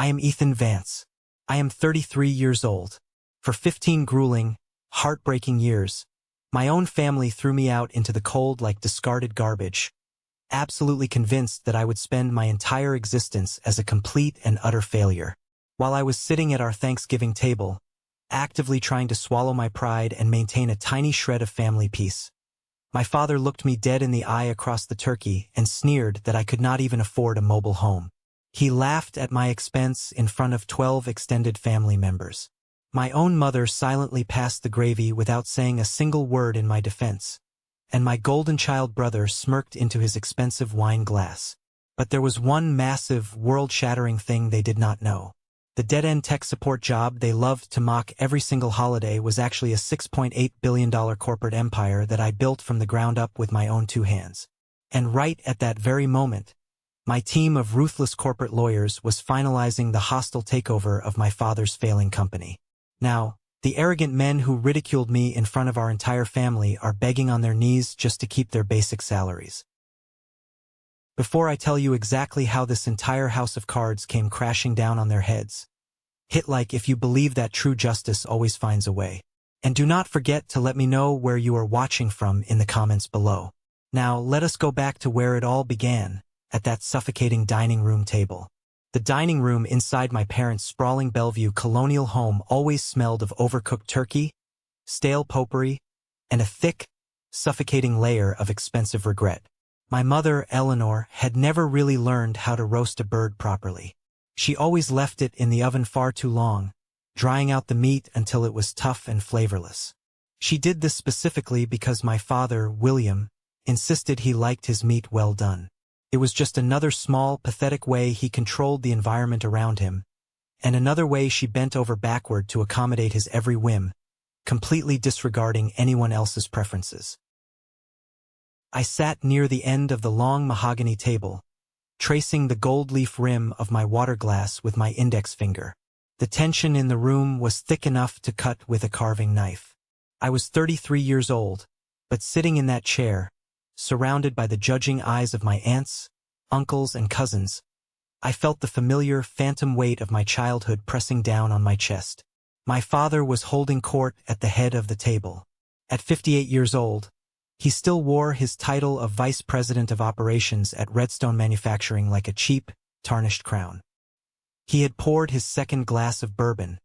I am Ethan Vance. I am 33 years old. For 15 grueling, heartbreaking years, my own family threw me out into the cold like discarded garbage, absolutely convinced that I would spend my entire existence as a complete and utter failure. While I was sitting at our Thanksgiving table, actively trying to swallow my pride and maintain a tiny shred of family peace, my father looked me dead in the eye across the turkey and sneered that I could not even afford a mobile home. He laughed at my expense in front of 12 extended family members. My own mother silently passed the gravy without saying a single word in my defense, and my golden child brother smirked into his expensive wine glass. But there was one massive, world-shattering thing they did not know. The dead-end tech support job they loved to mock every single holiday was actually a $6.8 billion corporate empire that I built from the ground up with my own two hands. And right at that very moment, my team of ruthless corporate lawyers was finalizing the hostile takeover of my father's failing company. Now, the arrogant men who ridiculed me in front of our entire family are begging on their knees just to keep their basic salaries. Before I tell you exactly how this entire house of cards came crashing down on their heads, hit like if you believe that true justice always finds a way. And do not forget to let me know where you are watching from in the comments below. Now, let us go back to where it all began, at that suffocating dining room table. The dining room inside my parents' sprawling Bellevue colonial home always smelled of overcooked turkey, stale potpourri, and a thick, suffocating layer of expensive regret. My mother, Eleanor, had never really learned how to roast a bird properly. She always left it in the oven far too long, drying out the meat until it was tough and flavorless. She did this specifically because my father, William, insisted he liked his meat well done. It was just another small, pathetic way he controlled the environment around him, and another way she bent over backward to accommodate his every whim, completely disregarding anyone else's preferences. I sat near the end of the long mahogany table, tracing the gold leaf rim of my water glass with my index finger. The tension in the room was thick enough to cut with a carving knife. I was 33 years old, but sitting in that chair, surrounded by the judging eyes of my aunts, uncles, and cousins, I felt the familiar, phantom weight of my childhood pressing down on my chest. My father was holding court at the head of the table. At 58 years old, he still wore his title of Vice President of Operations at Redstone Manufacturing like a cheap, tarnished crown. He had poured his second glass of bourbon,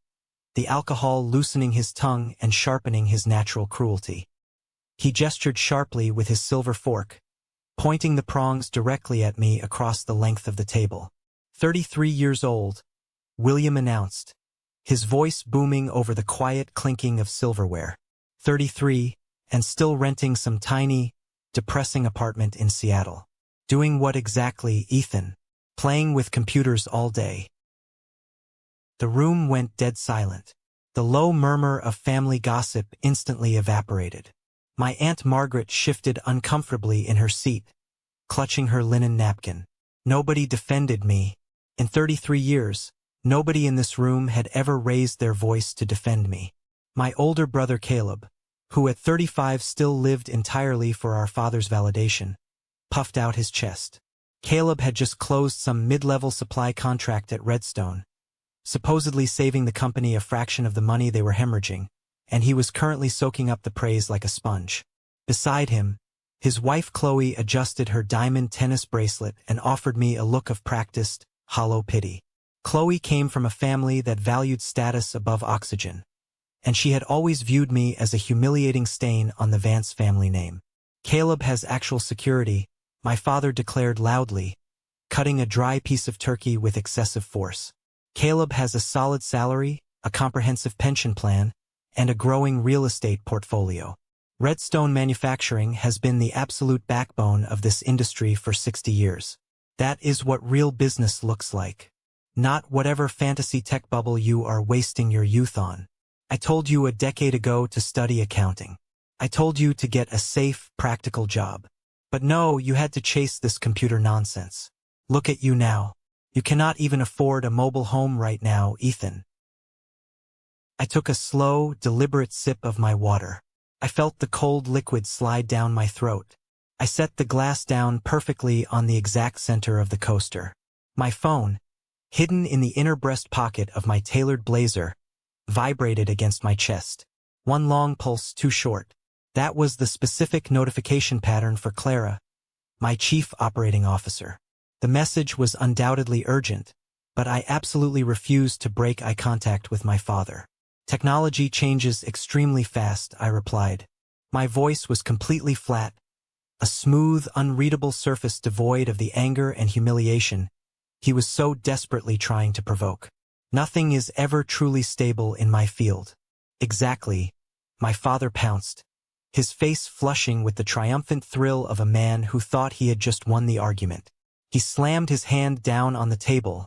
the alcohol loosening his tongue and sharpening his natural cruelty. He gestured sharply with his silver fork, pointing the prongs directly at me across the length of the table. 33 years old, William announced, his voice booming over the quiet clinking of silverware. 33, and still renting some tiny, depressing apartment in Seattle. Doing what exactly, Ethan? Playing with computers all day. The room went dead silent. The low murmur of family gossip instantly evaporated. My Aunt Margaret shifted uncomfortably in her seat, clutching her linen napkin. Nobody defended me. In 33 years, nobody in this room had ever raised their voice to defend me. My older brother Caleb, who at 35 still lived entirely for our father's validation, puffed out his chest. Caleb had just closed some mid-level supply contract at Redstone, supposedly saving the company a fraction of the money they were hemorrhaging, and he was currently soaking up the praise like a sponge. Beside him, his wife Chloe adjusted her diamond tennis bracelet and offered me a look of practiced, hollow pity. Chloe came from a family that valued status above oxygen, and she had always viewed me as a humiliating stain on the Vance family name. Caleb has actual security, my father declared loudly, cutting a dry piece of turkey with excessive force. Caleb has a solid salary, a comprehensive pension plan, and a growing real estate portfolio. Redstone Manufacturing has been the absolute backbone of this industry for 60 years. That is what real business looks like. Not whatever fantasy tech bubble you are wasting your youth on. I told you a decade ago to study accounting. I told you to get a safe, practical job. But no, you had to chase this computer nonsense. Look at you now. You cannot even afford a mobile home right now, Ethan. I took a slow, deliberate sip of my water. I felt the cold liquid slide down my throat. I set the glass down perfectly on the exact center of the coaster. My phone, hidden in the inner breast pocket of my tailored blazer, vibrated against my chest. One long pulse too short. That was the specific notification pattern for Clara, my chief operating officer. The message was undoubtedly urgent, but I absolutely refused to break eye contact with my father. Technology changes extremely fast, I replied. My voice was completely flat, a smooth, unreadable surface devoid of the anger and humiliation he was so desperately trying to provoke. Nothing is ever truly stable in my field. Exactly, my father pounced, his face flushing with the triumphant thrill of a man who thought he had just won the argument. He slammed his hand down on the table,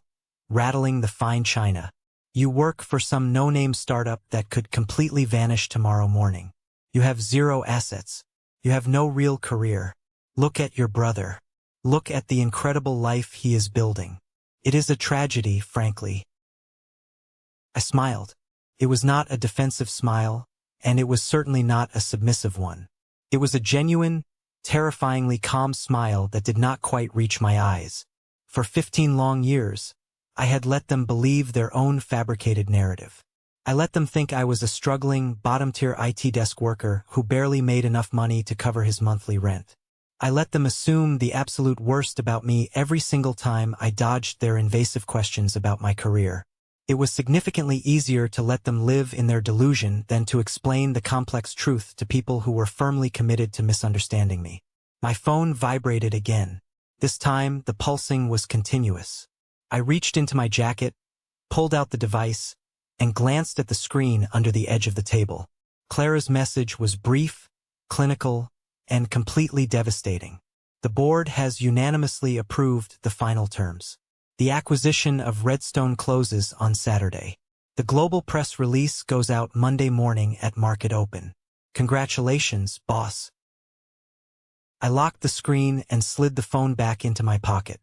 rattling the fine china. You work for some no-name startup that could completely vanish tomorrow morning. You have zero assets. You have no real career. Look at your brother. Look at the incredible life he is building. It is a tragedy, frankly. I smiled. It was not a defensive smile, and it was certainly not a submissive one. It was a genuine, terrifyingly calm smile that did not quite reach my eyes. For 15 long years, I had let them believe their own fabricated narrative. I let them think I was a struggling, bottom-tier IT desk worker who barely made enough money to cover his monthly rent. I let them assume the absolute worst about me every single time I dodged their invasive questions about my career. It was significantly easier to let them live in their delusion than to explain the complex truth to people who were firmly committed to misunderstanding me. My phone vibrated again. This time, the pulsing was continuous. I reached into my jacket, pulled out the device, and glanced at the screen under the edge of the table. Clara's message was brief, clinical, and completely devastating. The board has unanimously approved the final terms. The acquisition of Redstone closes on Saturday. The global press release goes out Monday morning at market open. Congratulations, boss. I locked the screen and slid the phone back into my pocket.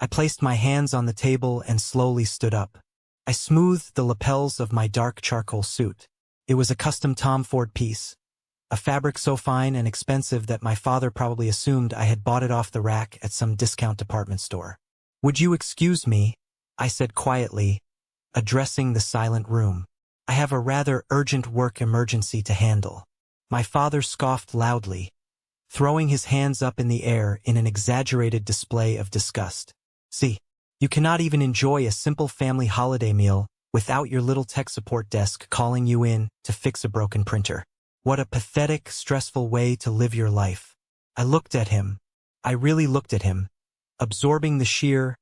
I placed my hands on the table and slowly stood up. I smoothed the lapels of my dark charcoal suit. It was a custom Tom Ford piece, a fabric so fine and expensive that my father probably assumed I had bought it off the rack at some discount department store. "Would you excuse me?" I said quietly, addressing the silent room. "I have a rather urgent work emergency to handle." My father scoffed loudly, throwing his hands up in the air in an exaggerated display of disgust. "See, you cannot even enjoy a simple family holiday meal without your little tech support desk calling you in to fix a broken printer. What a pathetic, stressful way to live your life." I looked at him. I really looked at him, absorbing the sheer,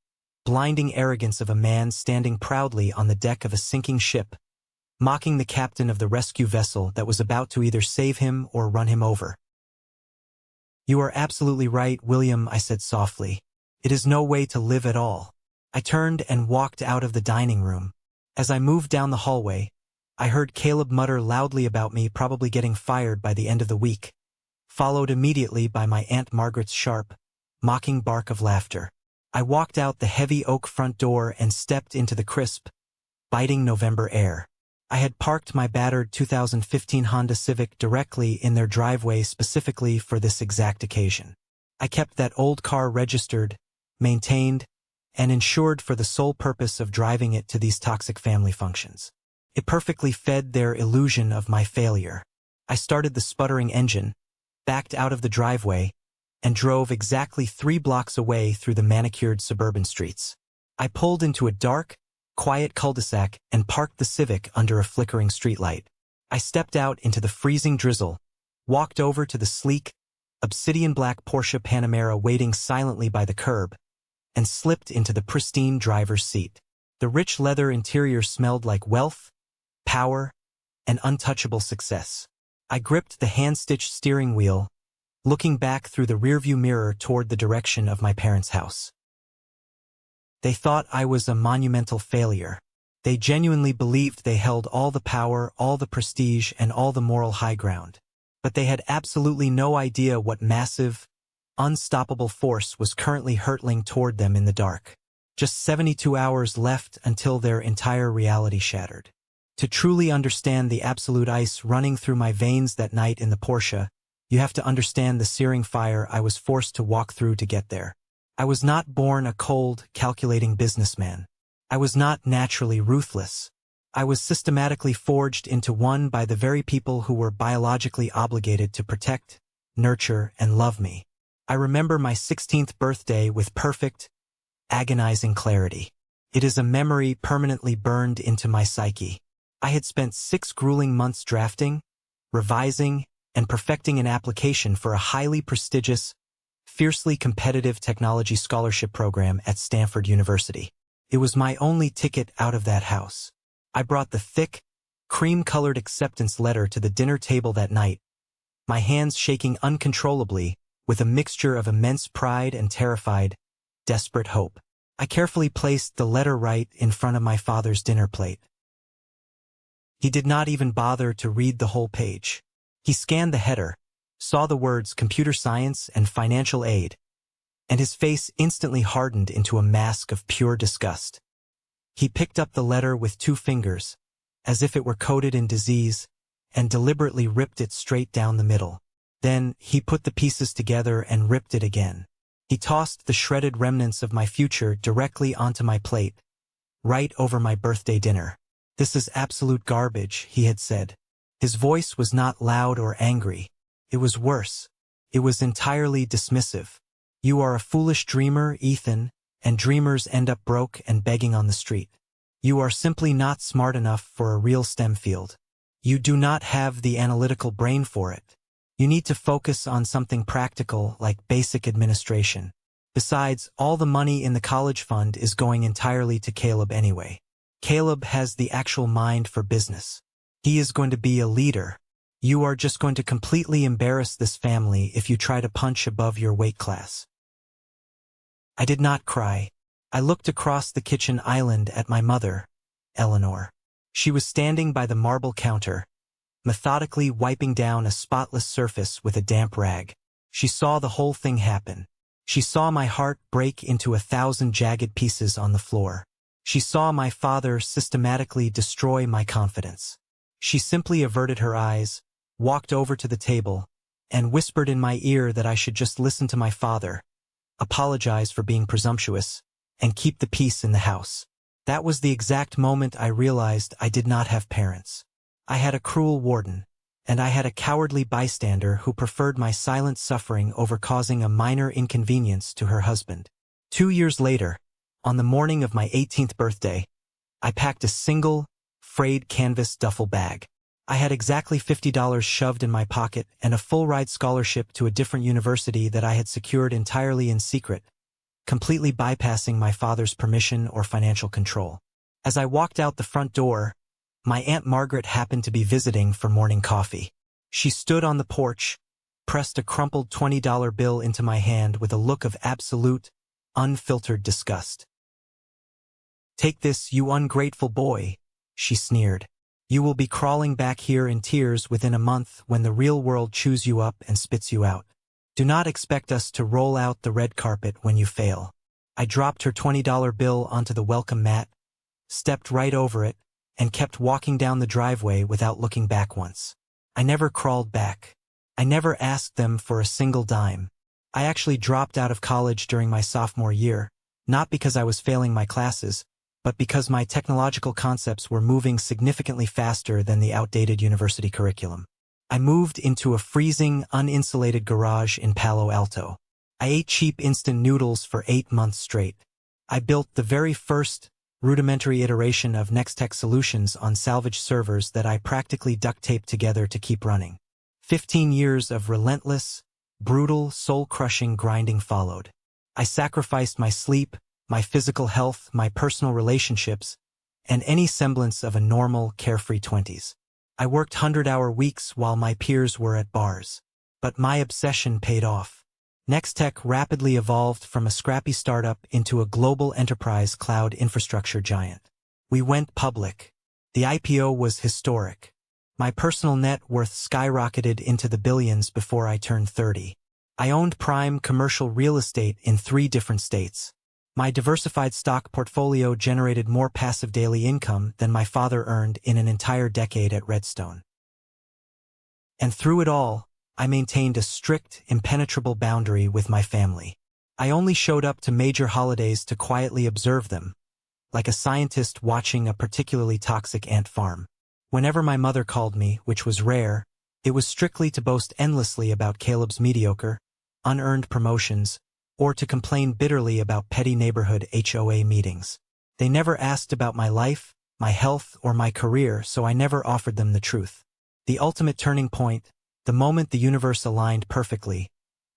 blinding arrogance of a man standing proudly on the deck of a sinking ship, mocking the captain of the rescue vessel that was about to either save him or run him over. "You are absolutely right, William," I said softly. "It is no way to live at all." I turned and walked out of the dining room. As I moved down the hallway, I heard Caleb mutter loudly about me probably getting fired by the end of the week, followed immediately by my Aunt Margaret's sharp, mocking bark of laughter. I walked out the heavy oak front door and stepped into the crisp, biting November air. I had parked my battered 2015 Honda Civic directly in their driveway specifically for this exact occasion. I kept that old car registered, maintained, and insured for the sole purpose of driving it to these toxic family functions. It perfectly fed their illusion of my failure. I started the sputtering engine, backed out of the driveway, and drove exactly 3 blocks away through the manicured suburban streets. I pulled into a dark, quiet cul-de-sac and parked the Civic under a flickering streetlight. I stepped out into the freezing drizzle, walked over to the sleek, obsidian black Porsche Panamera waiting silently by the curb, and slipped into the pristine driver's seat. The rich leather interior smelled like wealth, power, and untouchable success. I gripped the hand-stitched steering wheel, looking back through the rearview mirror toward the direction of my parents' house. They thought I was a monumental failure. They genuinely believed they held all the power, all the prestige, and all the moral high ground. But they had absolutely no idea what massive, unstoppable force was currently hurtling toward them in the dark. Just 72 hours left until their entire reality shattered. To truly understand the absolute ice running through my veins that night in the Porsche, you have to understand the searing fire I was forced to walk through to get there. I was not born a cold, calculating businessman. I was not naturally ruthless. I was systematically forged into one by the very people who were biologically obligated to protect, nurture, and love me. I remember my 16th birthday with perfect, agonizing clarity. It is a memory permanently burned into my psyche. I had spent 6 grueling months drafting, revising, and perfecting an application for a highly prestigious, fiercely competitive technology scholarship program at Stanford University. It was my only ticket out of that house. I brought the thick, cream-colored acceptance letter to the dinner table that night, my hands shaking uncontrollably with a mixture of immense pride and terrified, desperate hope. I carefully placed the letter right in front of my father's dinner plate. He did not even bother to read the whole page. He scanned the header, saw the words computer science and financial aid, and his face instantly hardened into a mask of pure disgust. He picked up the letter with 2 fingers, as if it were coated in disease, and deliberately ripped it straight down the middle. Then he put the pieces together and ripped it again. He tossed the shredded remnants of my future directly onto my plate, right over my birthday dinner. "This is absolute garbage," he had said. His voice was not loud or angry. It was worse. It was entirely dismissive. "You are a foolish dreamer, Ethan, and dreamers end up broke and begging on the street. You are simply not smart enough for a real STEM field. You do not have the analytical brain for it. You need to focus on something practical like basic administration. Besides, all the money in the college fund is going entirely to Caleb anyway. Caleb has the actual mind for business. He is going to be a leader. You are just going to completely embarrass this family if you try to punch above your weight class." I did not cry. I looked across the kitchen island at my mother, Eleanor. She was standing by the marble counter, methodically wiping down a spotless surface with a damp rag. She saw the whole thing happen. She saw my heart break into 1,000 jagged pieces on the floor. She saw my father systematically destroy my confidence. She simply averted her eyes, walked over to the table, and whispered in my ear that I should just listen to my father, apologize for being presumptuous, and keep the peace in the house. That was the exact moment I realized I did not have parents. I had a cruel warden, and I had a cowardly bystander who preferred my silent suffering over causing a minor inconvenience to her husband. 2 years later, on the morning of my 18th birthday, I packed a single, frayed canvas duffel bag. I had exactly $50 shoved in my pocket and a full-ride scholarship to a different university that I had secured entirely in secret, completely bypassing my father's permission or financial control. As I walked out the front door, my Aunt Margaret happened to be visiting for morning coffee. She stood on the porch, pressed a crumpled $20 bill into my hand with a look of absolute, unfiltered disgust. "Take this, you ungrateful boy," she sneered. "You will be crawling back here in tears within a month when the real world chews you up and spits you out. Do not expect us to roll out the red carpet when you fail." I dropped her $20 bill onto the welcome mat, stepped right over it, and kept walking down the driveway without looking back once. I never crawled back. I never asked them for a single dime. I actually dropped out of college during my sophomore year, not because I was failing my classes, but because my technological concepts were moving significantly faster than the outdated university curriculum. I moved into a freezing, uninsulated garage in Palo Alto. I ate cheap instant noodles for 8 months straight. I built the very first, rudimentary iteration of Nextech solutions on salvage servers that I practically duct-taped together to keep running. 15 years of relentless, brutal, soul-crushing grinding followed. I sacrificed my sleep, my physical health, my personal relationships, and any semblance of a normal, carefree 20s. I worked 100-hour weeks while my peers were at bars. But my obsession paid off. Nextech rapidly evolved from a scrappy startup into a global enterprise cloud infrastructure giant. We went public. The IPO was historic. My personal net worth skyrocketed into the billions before I turned 30. I owned prime commercial real estate in 3 different states. My diversified stock portfolio generated more passive daily income than my father earned in an entire decade at Redstone. And through it all, I maintained a strict, impenetrable boundary with my family. I only showed up to major holidays to quietly observe them, like a scientist watching a particularly toxic ant farm. Whenever my mother called me, which was rare, it was strictly to boast endlessly about Caleb's mediocre, unearned promotions, or to complain bitterly about petty neighborhood HOA meetings. They never asked about my life, my health, or my career, so I never offered them the truth. The ultimate turning point, the moment the universe aligned perfectly,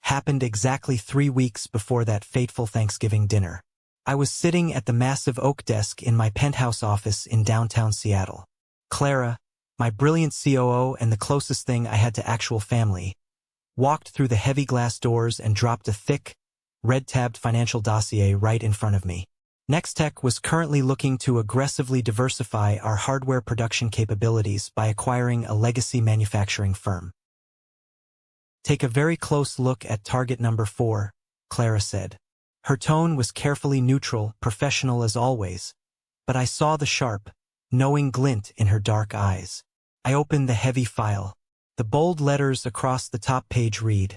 happened exactly 3 weeks before that fateful Thanksgiving dinner. I was sitting at the massive oak desk in my penthouse office in downtown Seattle. Clara, my brilliant COO and the closest thing I had to actual family, walked through the heavy glass doors and dropped a thick, red-tabbed financial dossier right in front of me. Nextech was currently looking to aggressively diversify our hardware production capabilities by acquiring a legacy manufacturing firm. Take a very close look at target number 4, Clara said. Her tone was carefully neutral, professional as always, but I saw the sharp, knowing glint in her dark eyes. I opened the heavy file. The bold letters across the top page read,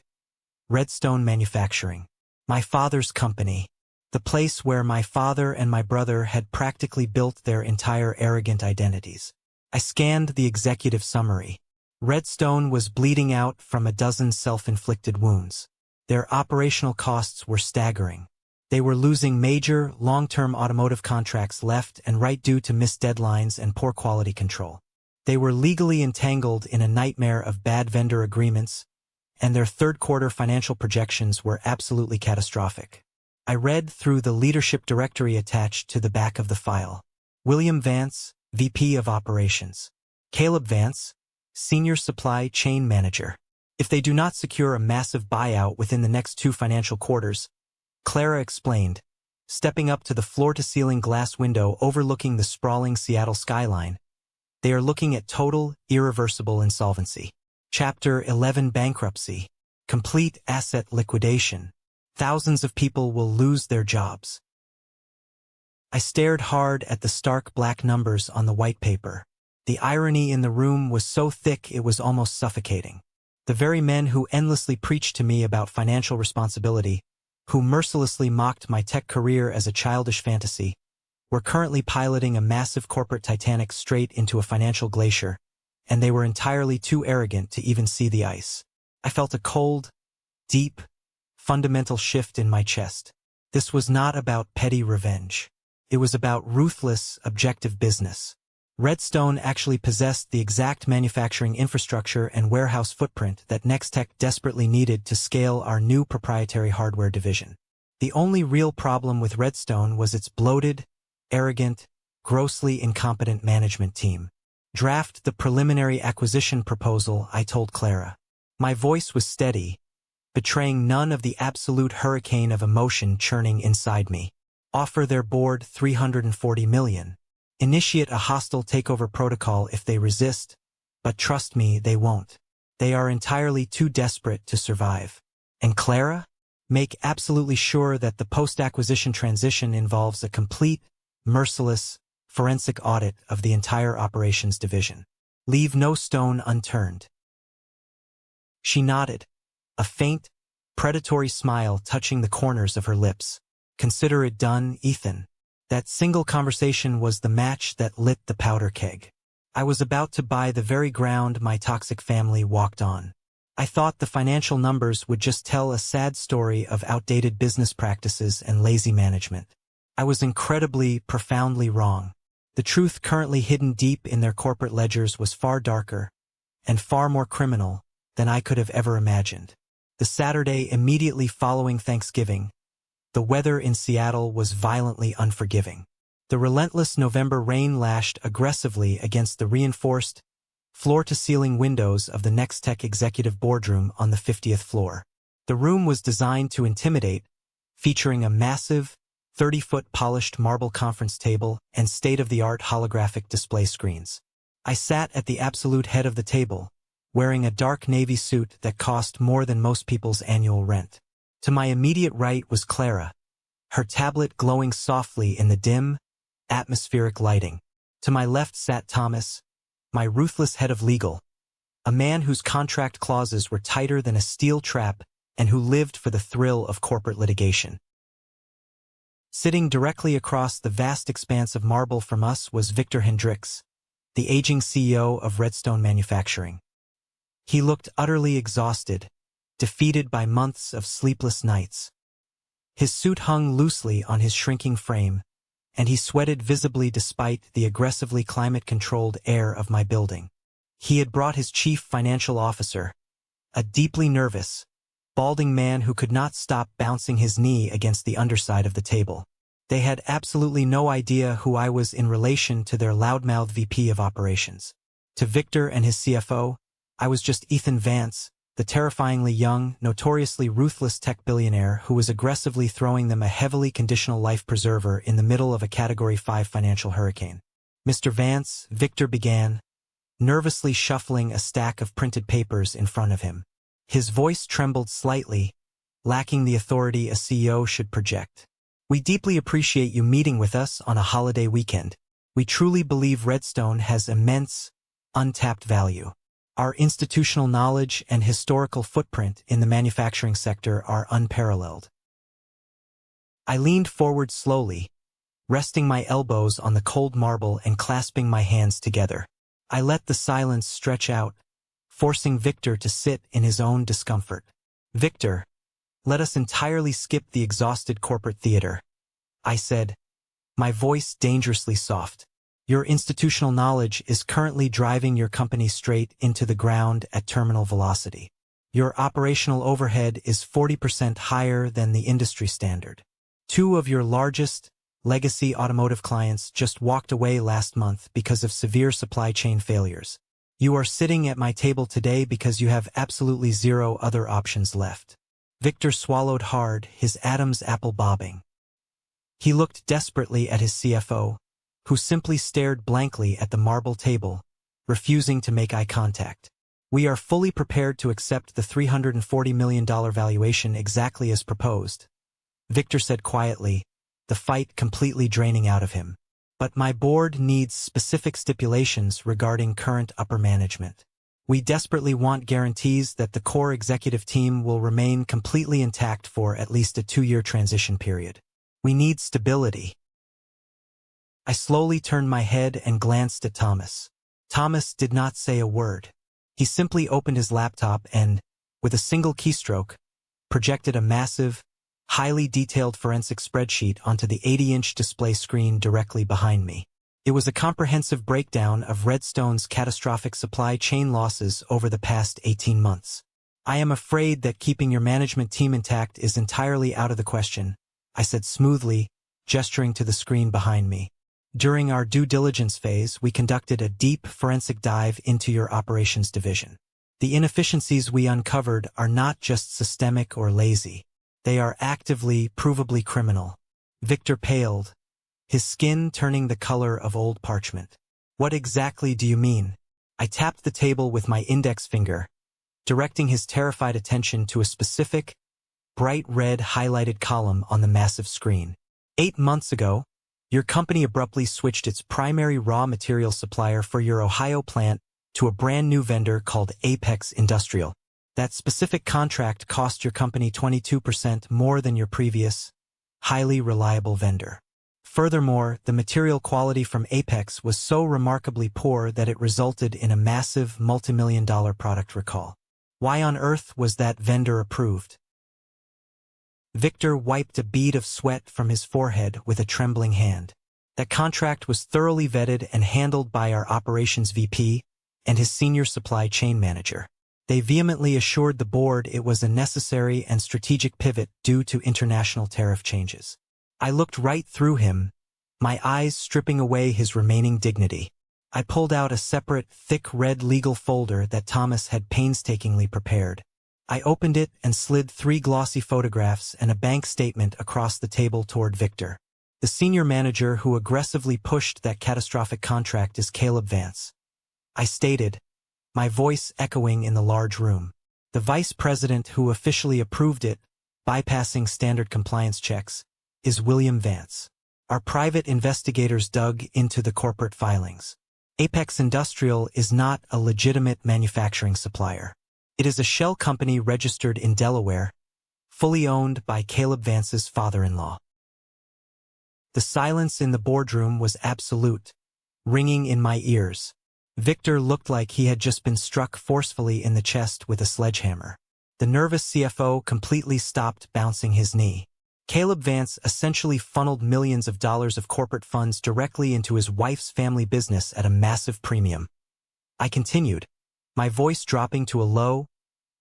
Redstone Manufacturing. My father's company. The place where my father and my brother had practically built their entire arrogant identities. I scanned the executive summary. Redstone was bleeding out from a dozen self-inflicted wounds. Their operational costs were staggering. They were losing major, long-term automotive contracts left and right due to missed deadlines and poor quality control. They were legally entangled in a nightmare of bad vendor agreements, and their third-quarter financial projections were absolutely catastrophic. I read through the leadership directory attached to the back of the file. William Vance, VP of Operations. Caleb Vance, Senior Supply Chain Manager. If they do not secure a massive buyout within the next 2 financial quarters, Clara explained, stepping up to the floor-to-ceiling glass window overlooking the sprawling Seattle skyline, they are looking at total, irreversible insolvency. Chapter 11 Bankruptcy. Complete asset liquidation. Thousands of people will lose their jobs. I stared hard at the stark black numbers on the white paper. The irony in the room was so thick it was almost suffocating. The very men who endlessly preached to me about financial responsibility, who mercilessly mocked my tech career as a childish fantasy, were currently piloting a massive corporate Titanic straight into a financial glacier, and they were entirely too arrogant to even see the ice. I felt a cold, deep, fundamental shift in my chest. This was not about petty revenge. It was about ruthless, objective business. Redstone actually possessed the exact manufacturing infrastructure and warehouse footprint that Nextech desperately needed to scale our new proprietary hardware division. The only real problem with Redstone was its bloated, arrogant, grossly incompetent management team. Draft the preliminary acquisition proposal, I told Clara. My voice was steady, betraying none of the absolute hurricane of emotion churning inside me. Offer their board $340 million. Initiate a hostile takeover protocol if they resist, but trust me, they won't. They are entirely too desperate to survive. And Clara? Make absolutely sure that the post-acquisition transition involves a complete, merciless, forensic audit of the entire operations division. Leave no stone unturned. She nodded, a faint, predatory smile touching the corners of her lips. Consider it done, Ethan. That single conversation was the match that lit the powder keg. I was about to buy the very ground my toxic family walked on. I thought the financial numbers would just tell a sad story of outdated business practices and lazy management. I was incredibly, profoundly wrong. The truth currently hidden deep in their corporate ledgers was far darker and far more criminal than I could have ever imagined. The Saturday immediately following Thanksgiving, the weather in Seattle was violently unforgiving. The relentless November rain lashed aggressively against the reinforced, floor-to-ceiling windows of the Nextech executive boardroom on the 50th floor. The room was designed to intimidate, featuring a massive, 30-foot polished marble conference table and state-of-the-art holographic display screens. I sat at the absolute head of the table, wearing a dark navy suit that cost more than most people's annual rent. To my immediate right was Clara, her tablet glowing softly in the dim, atmospheric lighting. To my left sat Thomas, my ruthless head of legal, a man whose contract clauses were tighter than a steel trap and who lived for the thrill of corporate litigation. Sitting directly across the vast expanse of marble from us was Victor Hendricks, the aging CEO of Redstone Manufacturing. He looked utterly exhausted, defeated by months of sleepless nights. His suit hung loosely on his shrinking frame, and he sweated visibly despite the aggressively climate-controlled air of my building. He had brought his chief financial officer, a deeply nervous, balding man who could not stop bouncing his knee against the underside of the table. They had absolutely no idea who I was in relation to their loudmouth VP of operations. To Victor and his CFO, I was just Ethan Vance, the terrifyingly young, notoriously ruthless tech billionaire who was aggressively throwing them a heavily conditional life preserver in the middle of a Category 5 financial hurricane. "Mr. Vance," Victor began, nervously shuffling a stack of printed papers in front of him. His voice trembled slightly, lacking the authority a CEO should project. "We deeply appreciate you meeting with us on a holiday weekend. We truly believe Redstone has immense, untapped value. Our institutional knowledge and historical footprint in the manufacturing sector are unparalleled." I leaned forward slowly, resting my elbows on the cold marble and clasping my hands together. I let the silence stretch out, forcing Victor to sit in his own discomfort. "Victor, let us entirely skip the exhausted corporate theater," I said, my voice dangerously soft. "Your institutional knowledge is currently driving your company straight into the ground at terminal velocity. Your operational overhead is 40% higher than the industry standard. 2 of your largest legacy automotive clients just walked away last month because of severe supply chain failures. You are sitting at my table today because you have absolutely zero other options left." Victor swallowed hard, his Adam's apple bobbing. He looked desperately at his CFO, who simply stared blankly at the marble table, refusing to make eye contact. "We are fully prepared to accept the $340 million valuation exactly as proposed," Victor said quietly, the fight completely draining out of him. "But my board needs specific stipulations regarding current upper management. We desperately want guarantees that the core executive team will remain completely intact for at least a 2-year transition period. We need stability." I slowly turned my head and glanced at Thomas. Thomas did not say a word. He simply opened his laptop and, with a single keystroke, projected a massive, highly detailed forensic spreadsheet onto the 80-inch display screen directly behind me. It was a comprehensive breakdown of Redstone's catastrophic supply chain losses over the past 18 months. "I am afraid that keeping your management team intact is entirely out of the question," I said smoothly, gesturing to the screen behind me. "During our due diligence phase, we conducted a deep forensic dive into your operations division. The inefficiencies we uncovered are not just systemic or lazy. They are actively, provably criminal." Victor paled, his skin turning the color of old parchment. "What exactly do you mean?" I tapped the table with my index finger, directing his terrified attention to a specific, bright red highlighted column on the massive screen. 8 months ago, your company abruptly switched its primary raw material supplier for your Ohio plant to a brand new vendor called Apex Industrial. That specific contract cost your company 22% more than your previous, highly reliable vendor. Furthermore, the material quality from Apex was so remarkably poor that it resulted in a massive multimillion-dollar product recall. Why on earth was that vendor approved? Victor wiped a bead of sweat from his forehead with a trembling hand. That contract was thoroughly vetted and handled by our operations VP and his senior supply chain manager. They vehemently assured the board it was a necessary and strategic pivot due to international tariff changes. I looked right through him, my eyes stripping away his remaining dignity. I pulled out a separate, thick red legal folder that Thomas had painstakingly prepared. I opened it and slid 3 glossy photographs and a bank statement across the table toward Victor. The senior manager who aggressively pushed that catastrophic contract is Caleb Vance, I stated, my voice echoing in the large room. The vice president who officially approved it, bypassing standard compliance checks, is William Vance. Our private investigators dug into the corporate filings. Apex Industrial is not a legitimate manufacturing supplier. It is a shell company registered in Delaware, fully owned by Caleb Vance's father-in-law. The silence in the boardroom was absolute, ringing in my ears. Victor looked like he had just been struck forcefully in the chest with a sledgehammer. The nervous CFO completely stopped bouncing his knee. Caleb Vance essentially funneled millions of dollars of corporate funds directly into his wife's family business at a massive premium. I continued, my voice dropping to a low,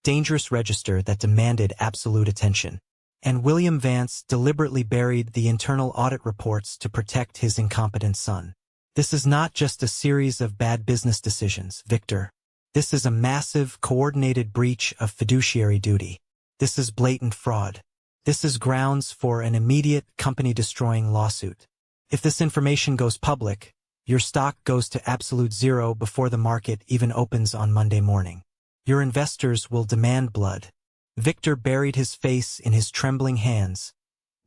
dangerous register that demanded absolute attention. And William Vance deliberately buried the internal audit reports to protect his incompetent son. This is not just a series of bad business decisions, Victor. This is a massive, coordinated breach of fiduciary duty. This is blatant fraud. This is grounds for an immediate company-destroying lawsuit. If this information goes public, your stock goes to absolute zero before the market even opens on Monday morning. Your investors will demand blood. Victor buried his face in his trembling hands,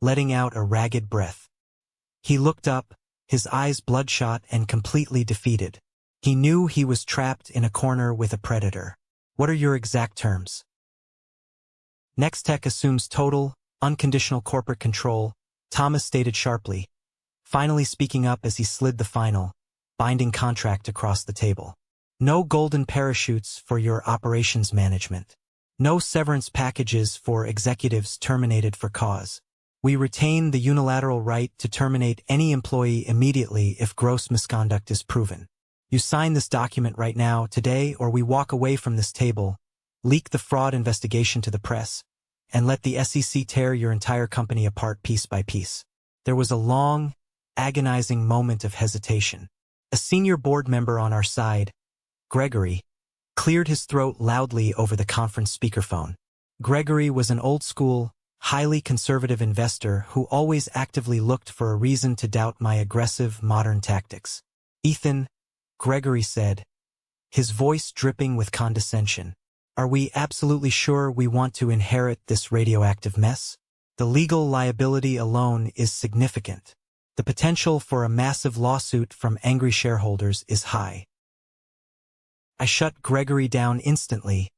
letting out a ragged breath. He looked up, his eyes bloodshot and completely defeated. He knew he was trapped in a corner with a predator. What are your exact terms? Nextech assumes total, unconditional corporate control, Thomas stated sharply, finally speaking up as he slid the final, binding contract across the table. No golden parachutes for your operations management. No severance packages for executives terminated for cause. We retain the unilateral right to terminate any employee immediately if gross misconduct is proven. You sign this document right now, today, or we walk away from this table, leak the fraud investigation to the press, and let the SEC tear your entire company apart piece by piece. There was a long, agonizing moment of hesitation. A senior board member on our side, Gregory, cleared his throat loudly over the conference speakerphone. Gregory was an old-school, highly conservative investor who always actively looked for a reason to doubt my aggressive, modern tactics. Ethan, Gregory said, his voice dripping with condescension, are we absolutely sure we want to inherit this radioactive mess? The legal liability alone is significant. The potential for a massive lawsuit from angry shareholders is high. I shut Gregory down instantly,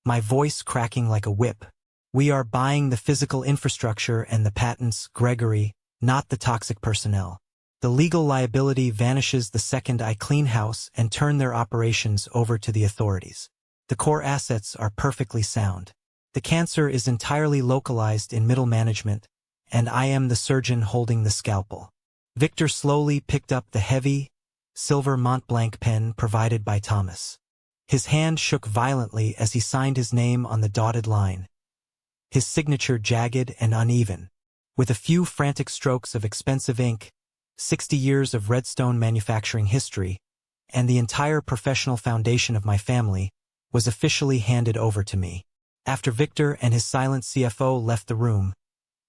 my voice cracking like a whip. We are buying the physical infrastructure and the patents, Gregory, not the toxic personnel. The legal liability vanishes the second I clean house and turn their operations over to the authorities. The core assets are perfectly sound. The cancer is entirely localized in middle management, and I am the surgeon holding the scalpel. Victor slowly picked up the heavy, silver Montblanc pen provided by Thomas. His hand shook violently as he signed his name on the dotted line, his signature jagged and uneven. With a few frantic strokes of expensive ink, 60 years of Redstone manufacturing history, and the entire professional foundation of my family was officially handed over to me. After Victor and his silent CFO left the room,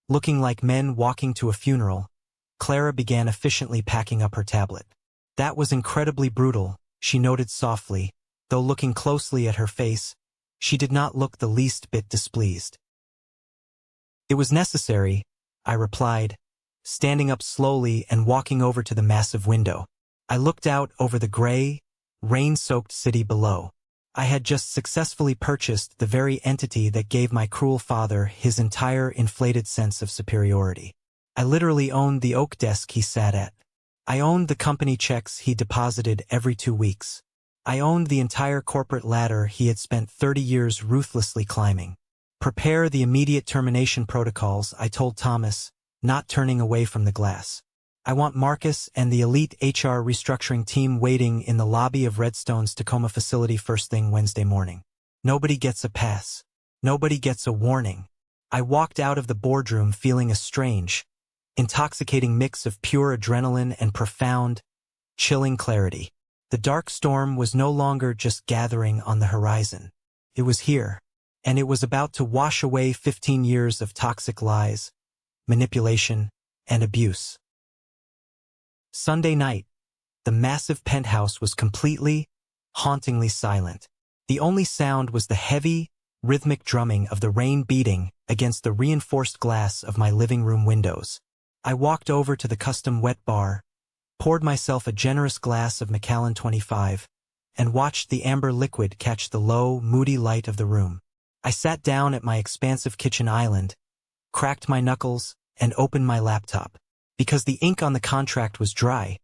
looking like men walking to a funeral, Clara began efficiently packing up her tablet. That was incredibly brutal, she noted softly, though looking closely at her face, she did not look the least bit displeased. It was necessary, I replied, standing up slowly and walking over to the massive window. I looked out over the gray, rain-soaked city below. I had just successfully purchased the very entity that gave my cruel father his entire inflated sense of superiority. I literally owned the oak desk he sat at. I owned the company checks he deposited every 2 weeks. I owned the entire corporate ladder he had spent 30 years ruthlessly climbing. Prepare the immediate termination protocols, I told Thomas, not turning away from the glass. I want Marcus and the elite HR restructuring team waiting in the lobby of Redstone's Tacoma facility first thing Wednesday morning. Nobody gets a pass. Nobody gets a warning. I walked out of the boardroom feeling a strange, intoxicating mix of pure adrenaline and profound, chilling clarity. The dark storm was no longer just gathering on the horizon. It was here, and it was about to wash away 15 years of toxic lies, manipulation, and abuse. Sunday night, the massive penthouse was completely, hauntingly silent. The only sound was the heavy, rhythmic drumming of the rain beating against the reinforced glass of my living room windows. I walked over to the custom wet bar, poured myself a generous glass of Macallan 25, and watched the amber liquid catch the low, moody light of the room. I sat down at my expansive kitchen island, cracked my knuckles, and opened my laptop. Because the ink on the contract was dry,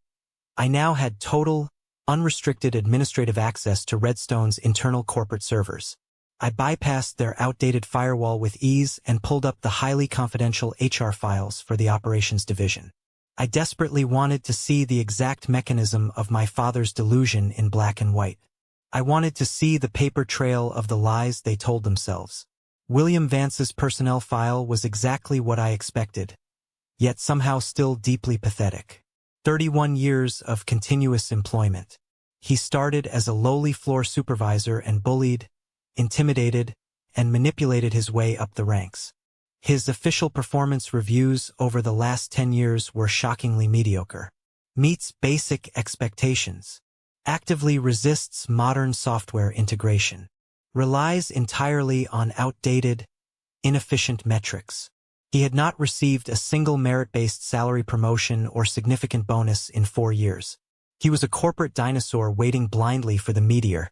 I now had total, unrestricted administrative access to Redstone's internal corporate servers. I bypassed their outdated firewall with ease and pulled up the highly confidential HR files for the operations division. I desperately wanted to see the exact mechanism of my father's delusion in black and white. I wanted to see the paper trail of the lies they told themselves. William Vance's personnel file was exactly what I expected, yet somehow still deeply pathetic. 31 years of continuous employment. He started as a lowly floor supervisor and bullied, intimidated, and manipulated his way up the ranks. His official performance reviews over the last 10 years were shockingly mediocre. Meets basic expectations. Actively resists modern software integration. Relies entirely on outdated, inefficient metrics. He had not received a single merit-based salary promotion or significant bonus in 4 years. He was a corporate dinosaur waiting blindly for the meteor,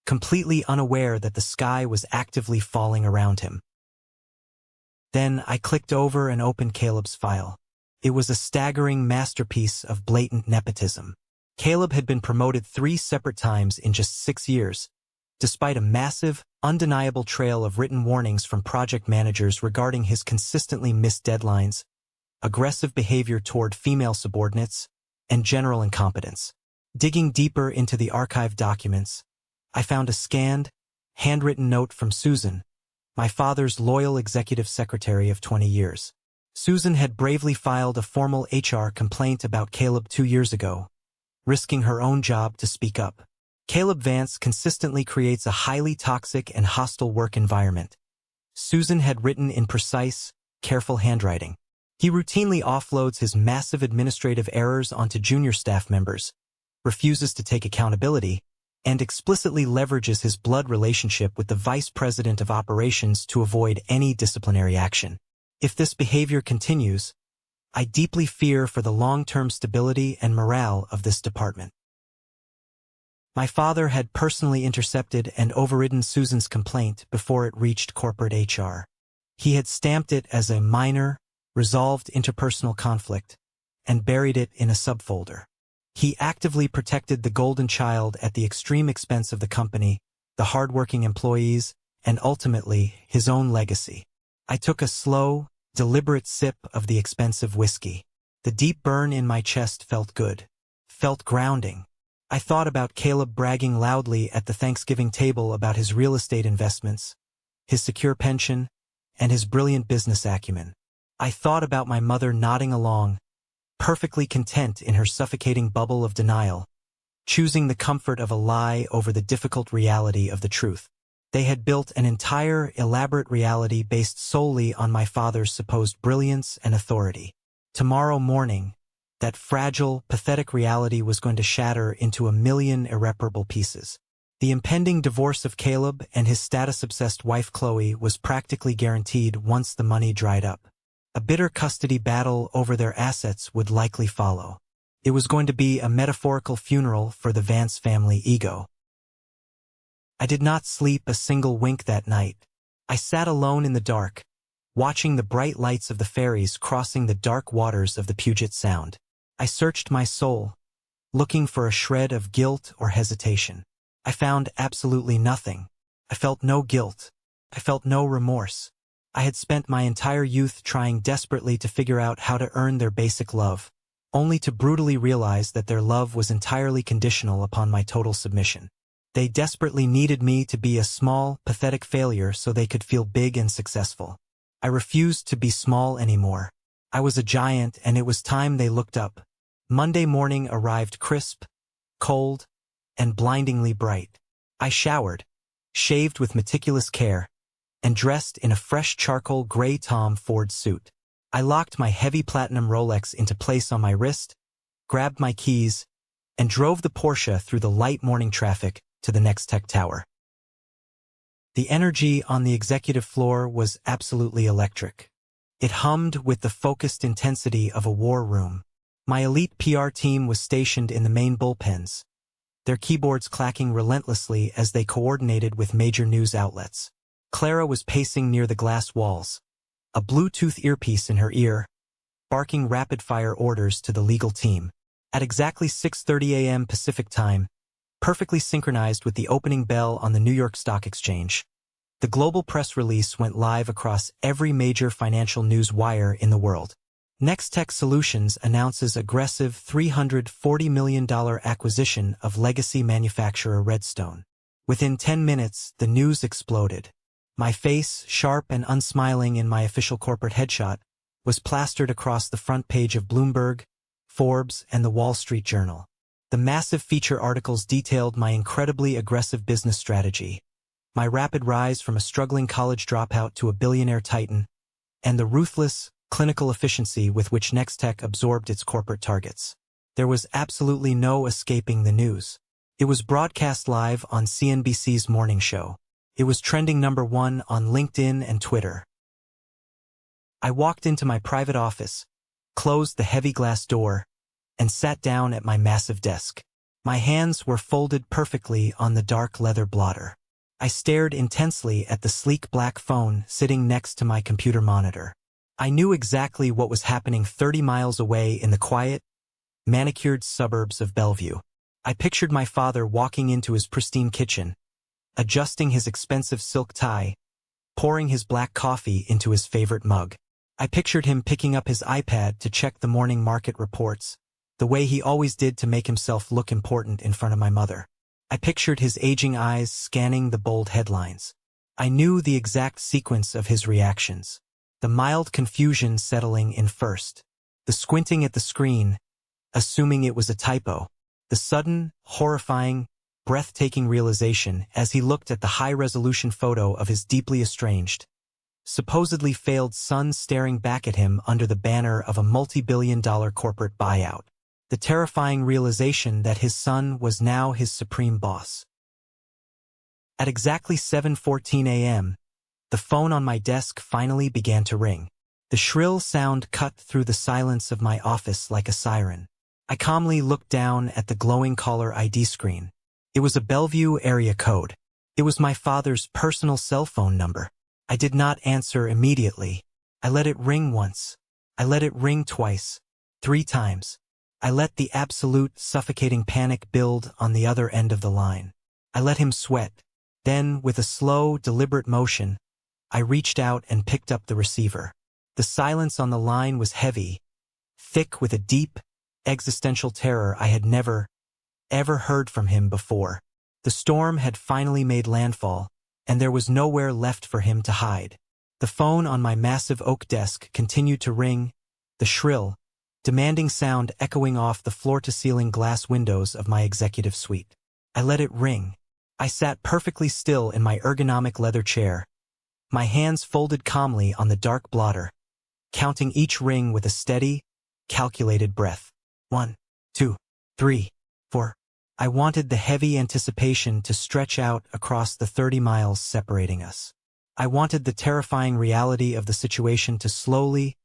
completely unaware that the sky was actively falling around him. Then I clicked over and opened Caleb's file. It was a staggering masterpiece of blatant nepotism. Caleb had been promoted 3 separate times in just 6 years, despite a massive, undeniable trail of written warnings from project managers regarding his consistently missed deadlines, aggressive behavior toward female subordinates, and general incompetence. Digging deeper into the archived documents, I found a scanned, handwritten note from Susan, my father's loyal executive secretary of 20 years. Susan had bravely filed a formal HR complaint about Caleb 2 years ago, risking her own job to speak up. Caleb Vance consistently creates a highly toxic and hostile work environment. Susan had written in precise, careful handwriting. He routinely offloads his massive administrative errors onto junior staff members, refuses to take accountability, and explicitly leverages his blood relationship with the vice president of operations to avoid any disciplinary action. If this behavior continues, I deeply fear for the long-term stability and morale of this department. My father had personally intercepted and overridden Susan's complaint before it reached corporate HR. He had stamped it as a minor, resolved interpersonal conflict, and buried it in a subfolder. He actively protected the golden child at the extreme expense of the company, the hardworking employees, and ultimately his own legacy. I took a slow, deliberate sip of the expensive whiskey. The deep burn in my chest felt good, felt grounding. I thought about Caleb bragging loudly at the Thanksgiving table about his real estate investments, his secure pension, and his brilliant business acumen. I thought about my mother nodding along, perfectly content in her suffocating bubble of denial, choosing the comfort of a lie over the difficult reality of the truth. They had built an entire, elaborate reality based solely on my father's supposed brilliance and authority. Tomorrow morning, that fragile, pathetic reality was going to shatter into a million irreparable pieces. The impending divorce of Caleb and his status-obsessed wife Chloe was practically guaranteed once the money dried up. A bitter custody battle over their assets would likely follow. It was going to be a metaphorical funeral for the Vance family ego. I did not sleep a single wink that night. I sat alone in the dark, watching the bright lights of the ferries crossing the dark waters of the Puget Sound. I searched my soul, looking for a shred of guilt or hesitation. I found absolutely nothing. I felt no guilt. I felt no remorse. I had spent my entire youth trying desperately to figure out how to earn their basic love, only to brutally realize that their love was entirely conditional upon my total submission. They desperately needed me to be a small, pathetic failure so they could feel big and successful. I refused to be small anymore. I was a giant, and it was time they looked up. Monday morning arrived crisp, cold, and blindingly bright. I showered, shaved with meticulous care, and dressed in a fresh charcoal gray Tom Ford suit. I locked my heavy platinum Rolex into place on my wrist, grabbed my keys, and drove the Porsche through the light morning traffic to the next tech tower. The energy on the executive floor was absolutely electric. It hummed with the focused intensity of a war room. My elite PR team was stationed in the main bullpens, their keyboards clacking relentlessly as they coordinated with major news outlets. Clara was pacing near the glass walls, a Bluetooth earpiece in her ear, barking rapid-fire orders to the legal team. At exactly 6:30 a.m. Pacific Time, perfectly synchronized with the opening bell on the New York Stock Exchange, the global press release went live across every major financial news wire in the world. Nextech Solutions announces aggressive $340 million acquisition of legacy manufacturer Redstone. Within 10 minutes, the news exploded. My face, sharp and unsmiling in my official corporate headshot, was plastered across the front page of Bloomberg, Forbes, and the Wall Street Journal. The massive feature articles detailed my incredibly aggressive business strategy, my rapid rise from a struggling college dropout to a billionaire titan, and the ruthless, clinical efficiency with which Nextech absorbed its corporate targets. There was absolutely no escaping the news. It was broadcast live on CNBC's morning show. It was trending #1 on LinkedIn and Twitter. I walked into my private office, closed the heavy glass door, and sat down at my massive desk. My hands were folded perfectly on the dark leather blotter. I stared intensely at the sleek black phone sitting next to my computer monitor. I knew exactly what was happening 30 miles away in the quiet, manicured suburbs of Bellevue. I pictured my father walking into his pristine kitchen, adjusting his expensive silk tie, pouring his black coffee into his favorite mug. I pictured him picking up his iPad to check the morning market reports, the way he always did to make himself look important in front of my mother. I pictured his aging eyes scanning the bold headlines. I knew the exact sequence of his reactions. The mild confusion settling in first. The squinting at the screen, assuming it was a typo. The sudden, horrifying, breathtaking realization as he looked at the high-resolution photo of his deeply estranged, supposedly failed son staring back at him under the banner of a multi-billion-dollar corporate buyout. The terrifying realization that his son was now his supreme boss. At exactly 7:14 a.m., the phone on my desk finally began to ring. The shrill sound cut through the silence of my office like a siren. I calmly looked down at the glowing caller ID screen. It was a Bellevue area code. It was my father's personal cell phone number. I did not answer immediately. I let it ring once. I let it ring twice. 3 times. I let the absolute, suffocating panic build on the other end of the line. I let him sweat. Then, with a slow, deliberate motion, I reached out and picked up the receiver. The silence on the line was heavy, thick with a deep, existential terror I had never, ever heard from him before. The storm had finally made landfall, and there was nowhere left for him to hide. The phone on my massive oak desk continued to ring, the shrill, demanding sound echoing off the floor-to-ceiling glass windows of my executive suite. I let it ring. I sat perfectly still in my ergonomic leather chair, my hands folded calmly on the dark blotter, counting each ring with a steady, calculated breath. 1, 2, 3, 4. I wanted the heavy anticipation to stretch out across the 30 miles separating us. I wanted the terrifying reality of the situation to slowly,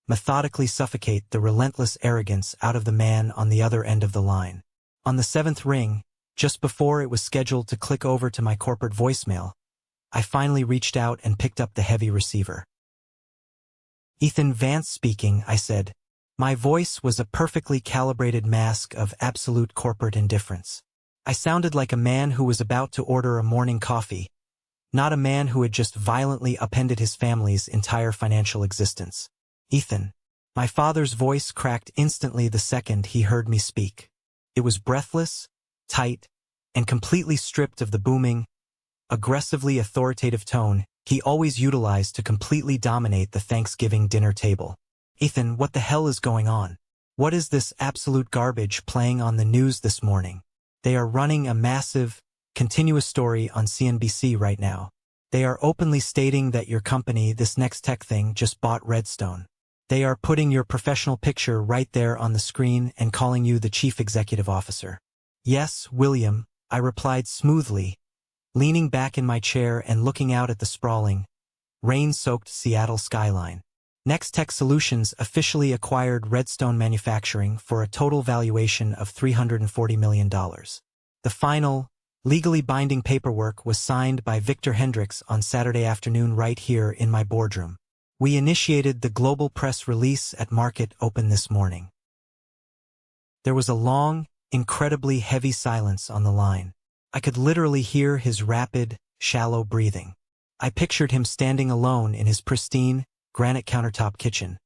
methodically suffocate the relentless arrogance out of the man on the other end of the line. On the 7th ring, just before it was scheduled to click over to my corporate voicemail, I finally reached out and picked up the heavy receiver. "Ethan Vance speaking," I said. My voice was a perfectly calibrated mask of absolute corporate indifference. I sounded like a man who was about to order a morning coffee, not a man who had just violently upended his family's entire financial existence. "Ethan." My father's voice cracked instantly the second he heard me speak. It was breathless, tight, and completely stripped of the booming, aggressively authoritative tone he always utilized to completely dominate the Thanksgiving dinner table. "Ethan, what the hell is going on? What is this absolute garbage playing on the news this morning? They are running a massive, continuous story on CNBC right now. They are openly stating that your company, this Nextech thing, just bought Redstone. They are putting your professional picture right there on the screen and calling you the chief executive officer." "Yes, William," I replied smoothly, leaning back in my chair and looking out at the sprawling, rain-soaked Seattle skyline. Nextech Solutions officially acquired Redstone Manufacturing for a total valuation of $340 million. The final, legally binding paperwork was signed by Victor Hendricks on Saturday afternoon right here in my boardroom. We initiated the global press release at market open this morning. There was a long, incredibly heavy silence on the line. I could literally hear his rapid, shallow breathing. I pictured him standing alone in his pristine, granite countertop kitchen,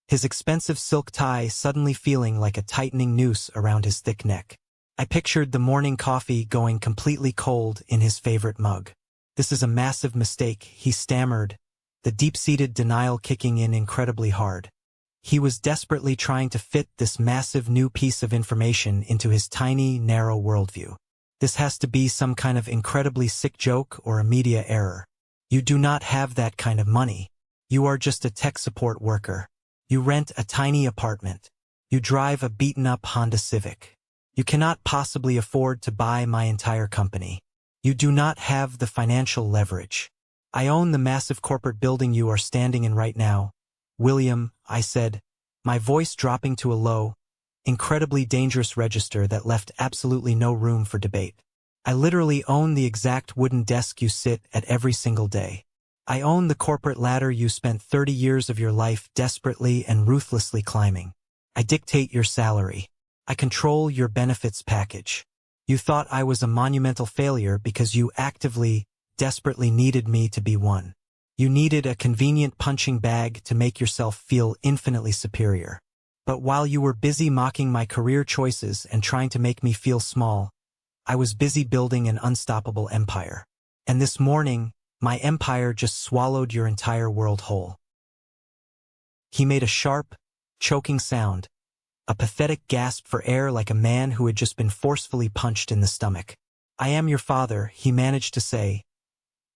his expensive silk tie suddenly feeling like a tightening noose around his thick neck. I pictured the morning coffee going completely cold in his favorite mug. "This is a massive mistake," he stammered, the deep-seated denial kicking in incredibly hard. He was desperately trying to fit this massive new piece of information into his tiny, narrow worldview. "This has to be some kind of incredibly sick joke or a media error. You do not have that kind of money. You are just a tech support worker. You rent a tiny apartment. You drive a beaten-up Honda Civic. You cannot possibly afford to buy my entire company. You do not have the financial leverage. I own the massive corporate building you are standing in right now, William," I said, my voice dropping to a low, incredibly dangerous register that left absolutely no room for debate. "I literally own the exact wooden desk you sit at every single day. I own the corporate ladder you spent 30 years of your life desperately and ruthlessly climbing. I dictate your salary. I control your benefits package. You thought I was a monumental failure because you actively, desperately needed me to be one. You needed a convenient punching bag to make yourself feel infinitely superior. But while you were busy mocking my career choices and trying to make me feel small, I was busy building an unstoppable empire. And this morning, my empire just swallowed your entire world whole." He made a sharp, choking sound, a pathetic gasp for air like a man who had just been forcefully punched in the stomach. "I am your father," he managed to say,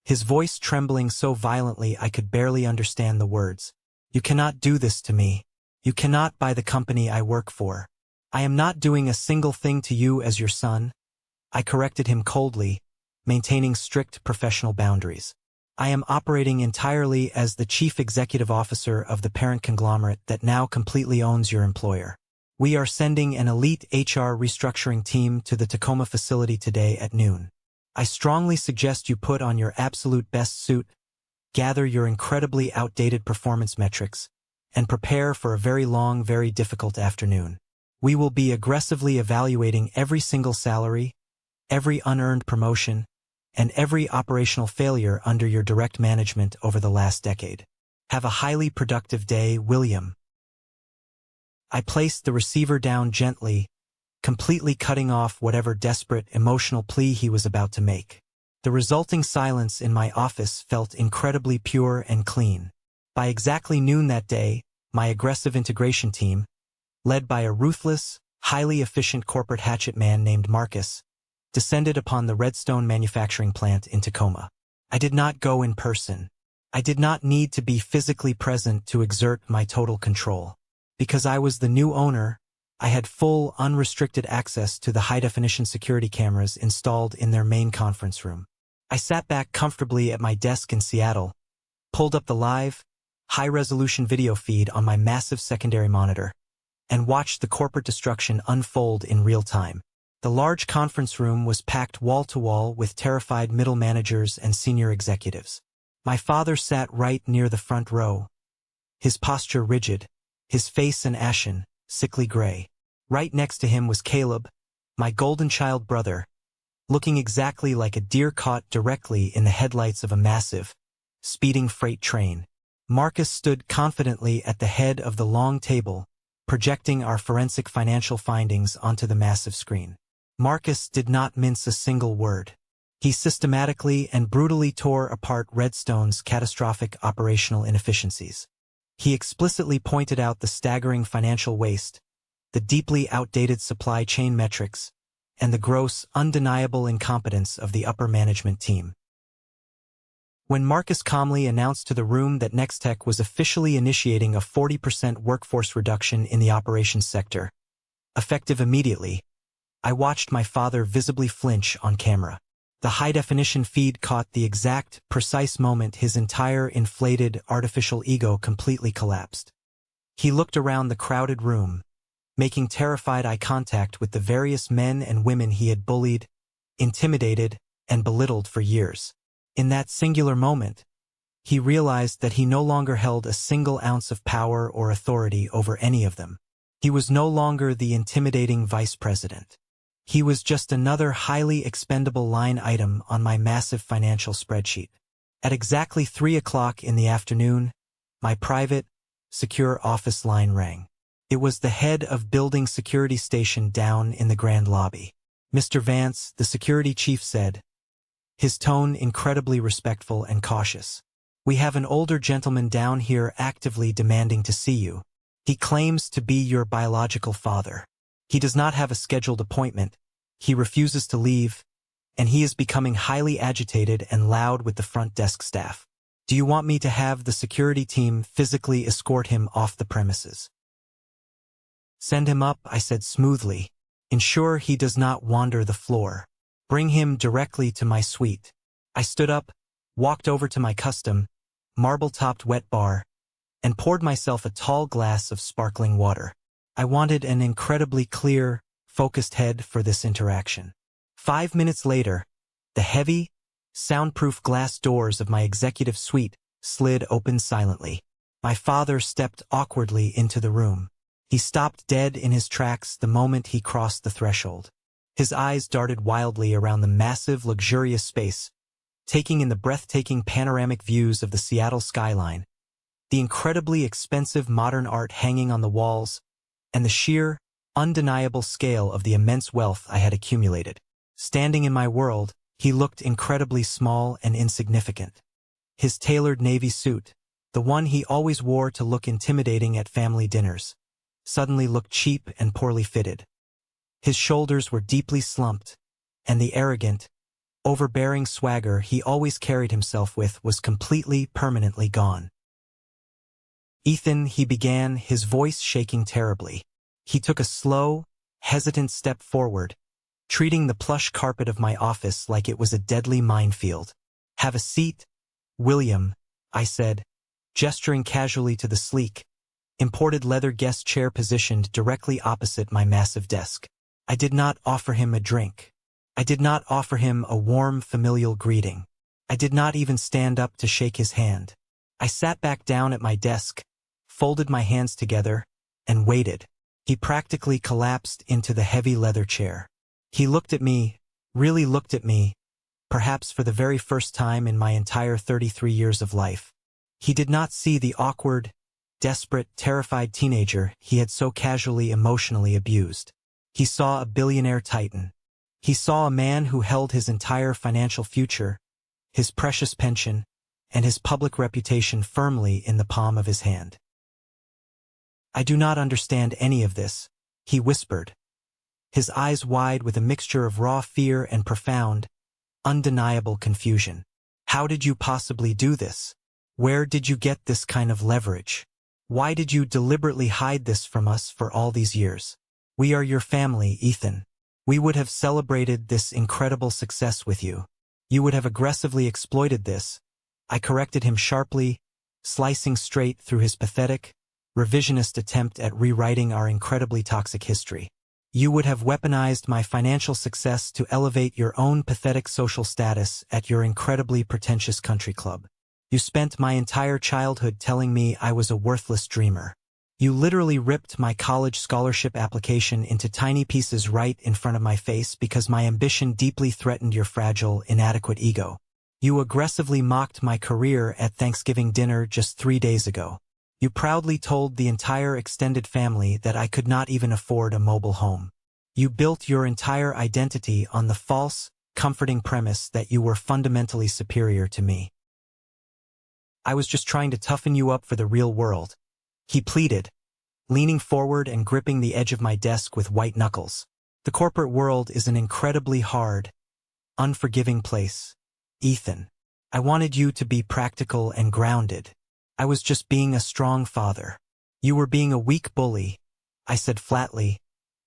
his voice trembling so violently I could barely understand the words. "You cannot do this to me. You cannot buy the company I work for. I am not doing a single thing to you as your son," I corrected him coldly, maintaining strict professional boundaries. "I am operating entirely as the chief executive officer of the parent conglomerate that now completely owns your employer. We are sending an elite HR restructuring team to the Tacoma facility today at noon. I strongly suggest you put on your absolute best suit, gather your incredibly outdated performance metrics, and prepare for a very long, very difficult afternoon. We will be aggressively evaluating every single salary, every unearned promotion, and every operational failure under your direct management over the last decade. Have a highly productive day, William." I placed the receiver down gently, completely cutting off whatever desperate, emotional plea he was about to make. The resulting silence in my office felt incredibly pure and clean. By exactly noon that day, my aggressive integration team, led by a ruthless, highly efficient corporate hatchet man named Marcus, descended upon the Redstone manufacturing plant in Tacoma. I did not go in person. I did not need to be physically present to exert my total control. Because I was the new owner, I had full, unrestricted access to the high-definition security cameras installed in their main conference room. I sat back comfortably at my desk in Seattle, pulled up the live, high-resolution video feed on my massive secondary monitor, and watched the corporate destruction unfold in real time. The large conference room was packed wall-to-wall with terrified middle managers and senior executives. My father sat right near the front row, his posture rigid, his face an ashen, sickly gray. Right next to him was Caleb, my golden child brother, looking exactly like a deer caught directly in the headlights of a massive, speeding freight train. Marcus stood confidently at the head of the long table, projecting our forensic financial findings onto the massive screen. Marcus did not mince a single word. He systematically and brutally tore apart Redstone's catastrophic operational inefficiencies. He explicitly pointed out the staggering financial waste, the deeply outdated supply chain metrics, and the gross, undeniable incompetence of the upper management team. When Marcus calmly announced to the room that Nextech was officially initiating a 40% workforce reduction in the operations sector, effective immediately, I watched my father visibly flinch on camera. The high-definition feed caught the exact, precise moment his entire inflated, artificial ego completely collapsed. He looked around the crowded room, making terrified eye contact with the various men and women he had bullied, intimidated, and belittled for years. In that singular moment, He realized that he no longer held a single ounce of power or authority over any of them. He was no longer the intimidating vice president. He was just another highly expendable line item on my massive financial spreadsheet. At exactly 3 o'clock in the afternoon, my private, secure office line rang. It was the head of building security station down in the grand lobby. "Mr. Vance," the security chief said, his tone incredibly respectful and cautious. "We have an older gentleman down here actively demanding to see you. He claims to be your biological father. He does not have a scheduled appointment, he refuses to leave, and he is becoming highly agitated and loud with the front desk staff. Do you want me to have the security team physically escort him off the premises?" "Send him up," I said smoothly. "Ensure he does not wander the floor. Bring him directly to my suite." I stood up, walked over to my custom, marble-topped wet bar, and poured myself a tall glass of sparkling water. I wanted an incredibly clear, focused head for this interaction. 5 minutes later, the heavy, soundproof glass doors of my executive suite slid open silently. My father stepped awkwardly into the room. He stopped dead in his tracks the moment he crossed the threshold. His eyes darted wildly around the massive, luxurious space, taking in the breathtaking panoramic views of the Seattle skyline, the incredibly expensive modern art hanging on the walls, and the sheer, undeniable scale of the immense wealth I had accumulated. Standing in my world, he looked incredibly small and insignificant. His tailored navy suit, the one he always wore to look intimidating at family dinners, suddenly looked cheap and poorly fitted. His shoulders were deeply slumped, and the arrogant, overbearing swagger he always carried himself with was completely, permanently gone. "Ethan," he began, his voice shaking terribly. He took a slow, hesitant step forward, treating the plush carpet of my office like it was a deadly minefield. "Have a seat, William," I said, gesturing casually to the sleek, imported leather guest chair positioned directly opposite my massive desk. I did not offer him a drink. I did not offer him a warm, familial greeting. I did not even stand up to shake his hand. I sat back down at my desk, folded my hands together, and waited. He practically collapsed into the heavy leather chair. He looked at me, really looked at me, perhaps for the very first time in my entire 33 years of life. He did not see the awkward, desperate, terrified teenager he had so casually emotionally abused. He saw a billionaire titan. He saw a man who held his entire financial future, his precious pension, and his public reputation firmly in the palm of his hand. "I do not understand any of this," he whispered, his eyes wide with a mixture of raw fear and profound, undeniable confusion. "How did you possibly do this? Where did you get this kind of leverage? Why did you deliberately hide this from us for all these years? We are your family, Ethan. We would have celebrated this incredible success with you. You would have aggressively exploited this." I corrected him sharply, slicing straight through his pathetic, revisionist attempt at rewriting our incredibly toxic history. "You would have weaponized my financial success to elevate your own pathetic social status at your incredibly pretentious country club. You spent my entire childhood telling me I was a worthless dreamer. You literally ripped my college scholarship application into tiny pieces right in front of my face because my ambition deeply threatened your fragile, inadequate ego. You aggressively mocked my career at Thanksgiving dinner just 3 days ago. You proudly told the entire extended family that I could not even afford a mobile home. You built your entire identity on the false, comforting premise that you were fundamentally superior to me. I was just trying to toughen you up for the real world," he pleaded, leaning forward and gripping the edge of my desk with white knuckles. "The corporate world is an incredibly hard, unforgiving place, Ethan. I wanted you to be practical and grounded. I was just being a strong father. You were being a weak bully," I said flatly,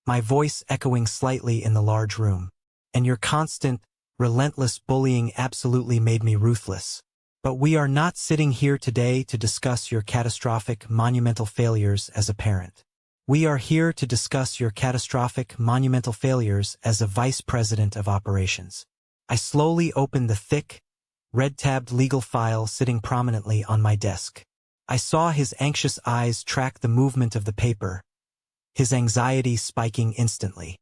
my voice echoing slightly in the large room. "And your constant, relentless bullying absolutely made me ruthless. But we are not sitting here today to discuss your catastrophic, monumental failures as a parent. We are here to discuss your catastrophic, monumental failures as a vice president of operations." I slowly opened the thick, red-tabbed legal file sitting prominently on my desk. I saw his anxious eyes track the movement of the paper, his anxiety spiking instantly.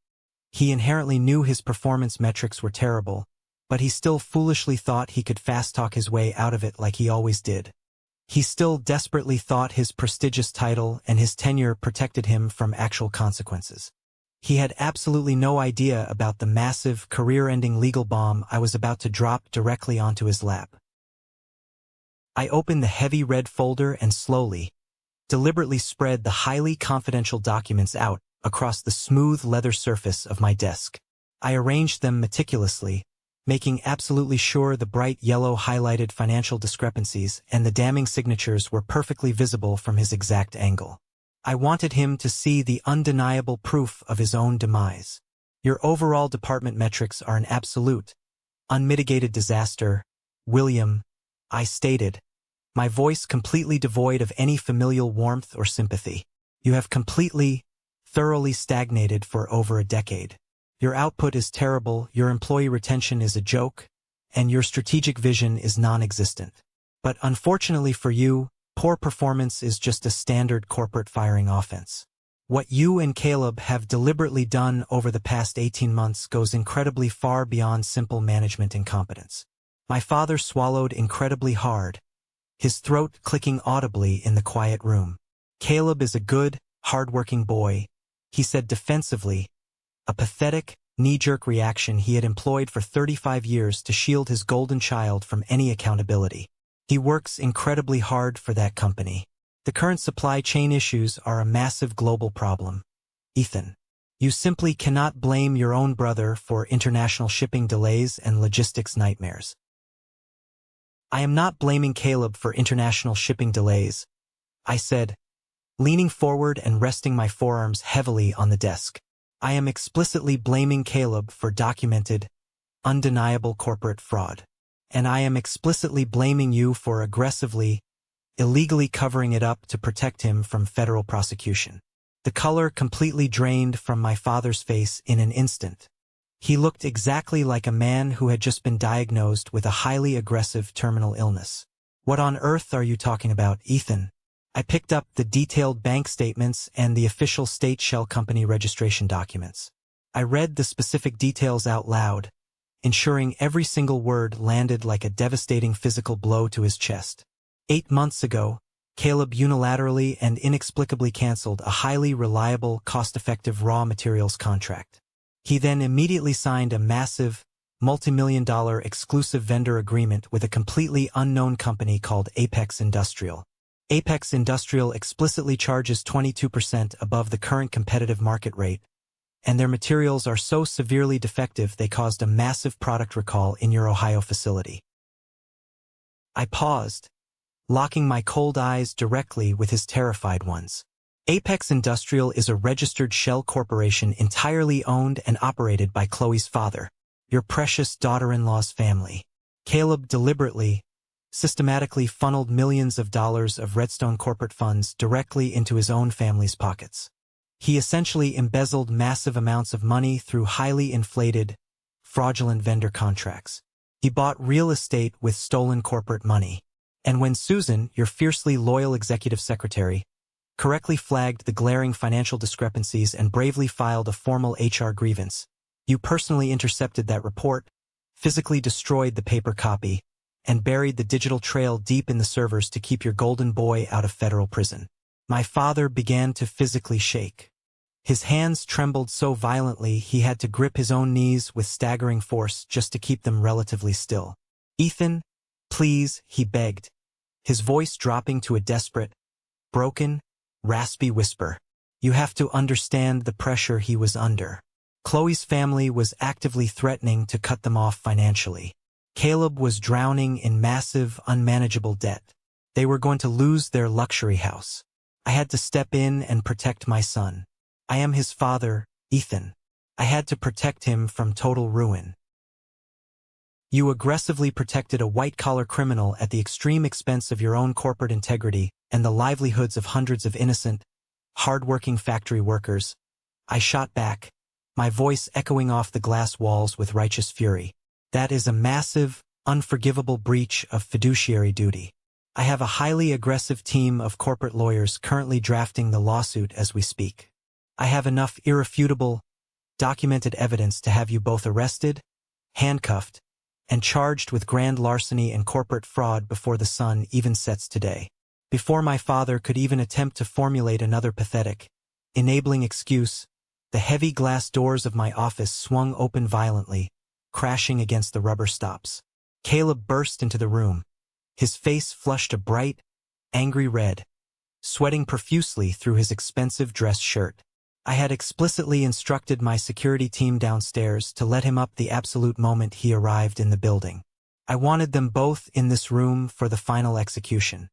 He inherently knew his performance metrics were terrible, but he still foolishly thought he could fast-talk his way out of it like he always did. He still desperately thought his prestigious title and his tenure protected him from actual consequences. He had absolutely no idea about the massive, career-ending legal bomb I was about to drop directly onto his lap. I opened the heavy red folder and slowly, deliberately spread the highly confidential documents out across the smooth leather surface of my desk. I arranged them meticulously, making absolutely sure the bright yellow highlighted financial discrepancies and the damning signatures were perfectly visible from his exact angle. I wanted him to see the undeniable proof of his own demise. Your overall department metrics are an absolute, unmitigated disaster, William, I stated, my voice completely devoid of any familial warmth or sympathy. You have completely, thoroughly stagnated for over a decade. Your output is terrible, your employee retention is a joke, and your strategic vision is non-existent. But unfortunately for you, poor performance is just a standard corporate firing offense. What you and Caleb have deliberately done over the past 18 months goes incredibly far beyond simple management incompetence. My father swallowed incredibly hard, his throat clicking audibly in the quiet room. Caleb is a good, hard-working boy, he said defensively, a pathetic, knee-jerk reaction he had employed for 35 years to shield his golden child from any accountability. He works incredibly hard for that company. The current supply chain issues are a massive global problem. Ethan, you simply cannot blame your own brother for international shipping delays and logistics nightmares. I am not blaming Caleb for international shipping delays, I said, leaning forward and resting my forearms heavily on the desk. I am explicitly blaming Caleb for documented, undeniable corporate fraud. And I am explicitly blaming you for aggressively, illegally covering it up to protect him from federal prosecution. The color completely drained from my father's face in an instant. He looked exactly like a man who had just been diagnosed with a highly aggressive terminal illness. What on earth are you talking about, Ethan? I picked up the detailed bank statements and the official state shell company registration documents. I read the specific details out loud, ensuring every single word landed like a devastating physical blow to his chest. 8 months ago, Caleb unilaterally and inexplicably canceled a highly reliable, cost-effective raw materials contract. He then immediately signed a massive, multi-million-dollar exclusive vendor agreement with a completely unknown company called Apex Industrial. Apex Industrial explicitly charges 22% above the current competitive market rate, and their materials are so severely defective they caused a massive product recall in your Ohio facility. I paused, locking my cold eyes directly with his terrified ones. Apex Industrial is a registered shell corporation entirely owned and operated by Chloe's father, your precious daughter-in-law's family. Caleb deliberately, systematically funneled millions of dollars of Redstone corporate funds directly into his own family's pockets. He essentially embezzled massive amounts of money through highly inflated, fraudulent vendor contracts. He bought real estate with stolen corporate money. And when Susan, your fiercely loyal executive secretary, correctly flagged the glaring financial discrepancies and bravely filed a formal HR grievance, you personally intercepted that report, physically destroyed the paper copy, and buried the digital trail deep in the servers to keep your golden boy out of federal prison. My father began to physically shake. His hands trembled so violently he had to grip his own knees with staggering force just to keep them relatively still. Ethan, please, he begged, his voice dropping to a desperate, broken, raspy whisper. You have to understand the pressure he was under. Chloe's family was actively threatening to cut them off financially. Caleb was drowning in massive, unmanageable debt. They were going to lose their luxury house. I had to step in and protect my son. I am his father, Ethan. I had to protect him from total ruin. You aggressively protected a white-collar criminal at the extreme expense of your own corporate integrity and the livelihoods of hundreds of innocent, hard-working factory workers. I shot back, my voice echoing off the glass walls with righteous fury. That is a massive, unforgivable breach of fiduciary duty. I have a highly aggressive team of corporate lawyers currently drafting the lawsuit as we speak. I have enough irrefutable, documented evidence to have you both arrested, handcuffed, and charged with grand larceny and corporate fraud before the sun even sets today. Before my father could even attempt to formulate another pathetic, enabling excuse, the heavy glass doors of my office swung open violently, crashing against the rubber stops. Caleb burst into the room, his face flushed a bright, angry red, sweating profusely through his expensive dress shirt. I had explicitly instructed my security team downstairs to let him up the absolute moment he arrived in the building. I wanted them both in this room for the final execution.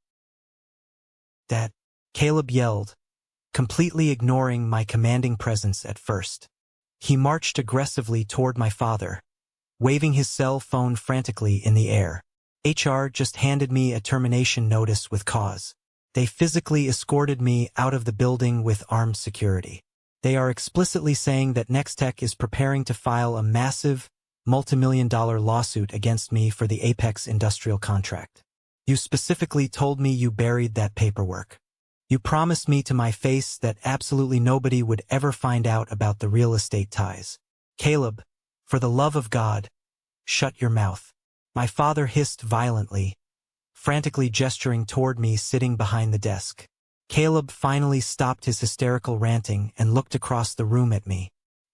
"Dad," Caleb yelled, completely ignoring my commanding presence at first. He marched aggressively toward my father, waving his cell phone frantically in the air. HR just handed me a termination notice with cause. They physically escorted me out of the building with armed security. They are explicitly saying that Nextech is preparing to file a massive, multimillion-dollar lawsuit against me for the Apex industrial contract. You specifically told me you buried that paperwork. You promised me to my face that absolutely nobody would ever find out about the real estate ties. Caleb, for the love of God, shut your mouth. My father hissed violently, frantically gesturing toward me sitting behind the desk. Caleb finally stopped his hysterical ranting and looked across the room at me.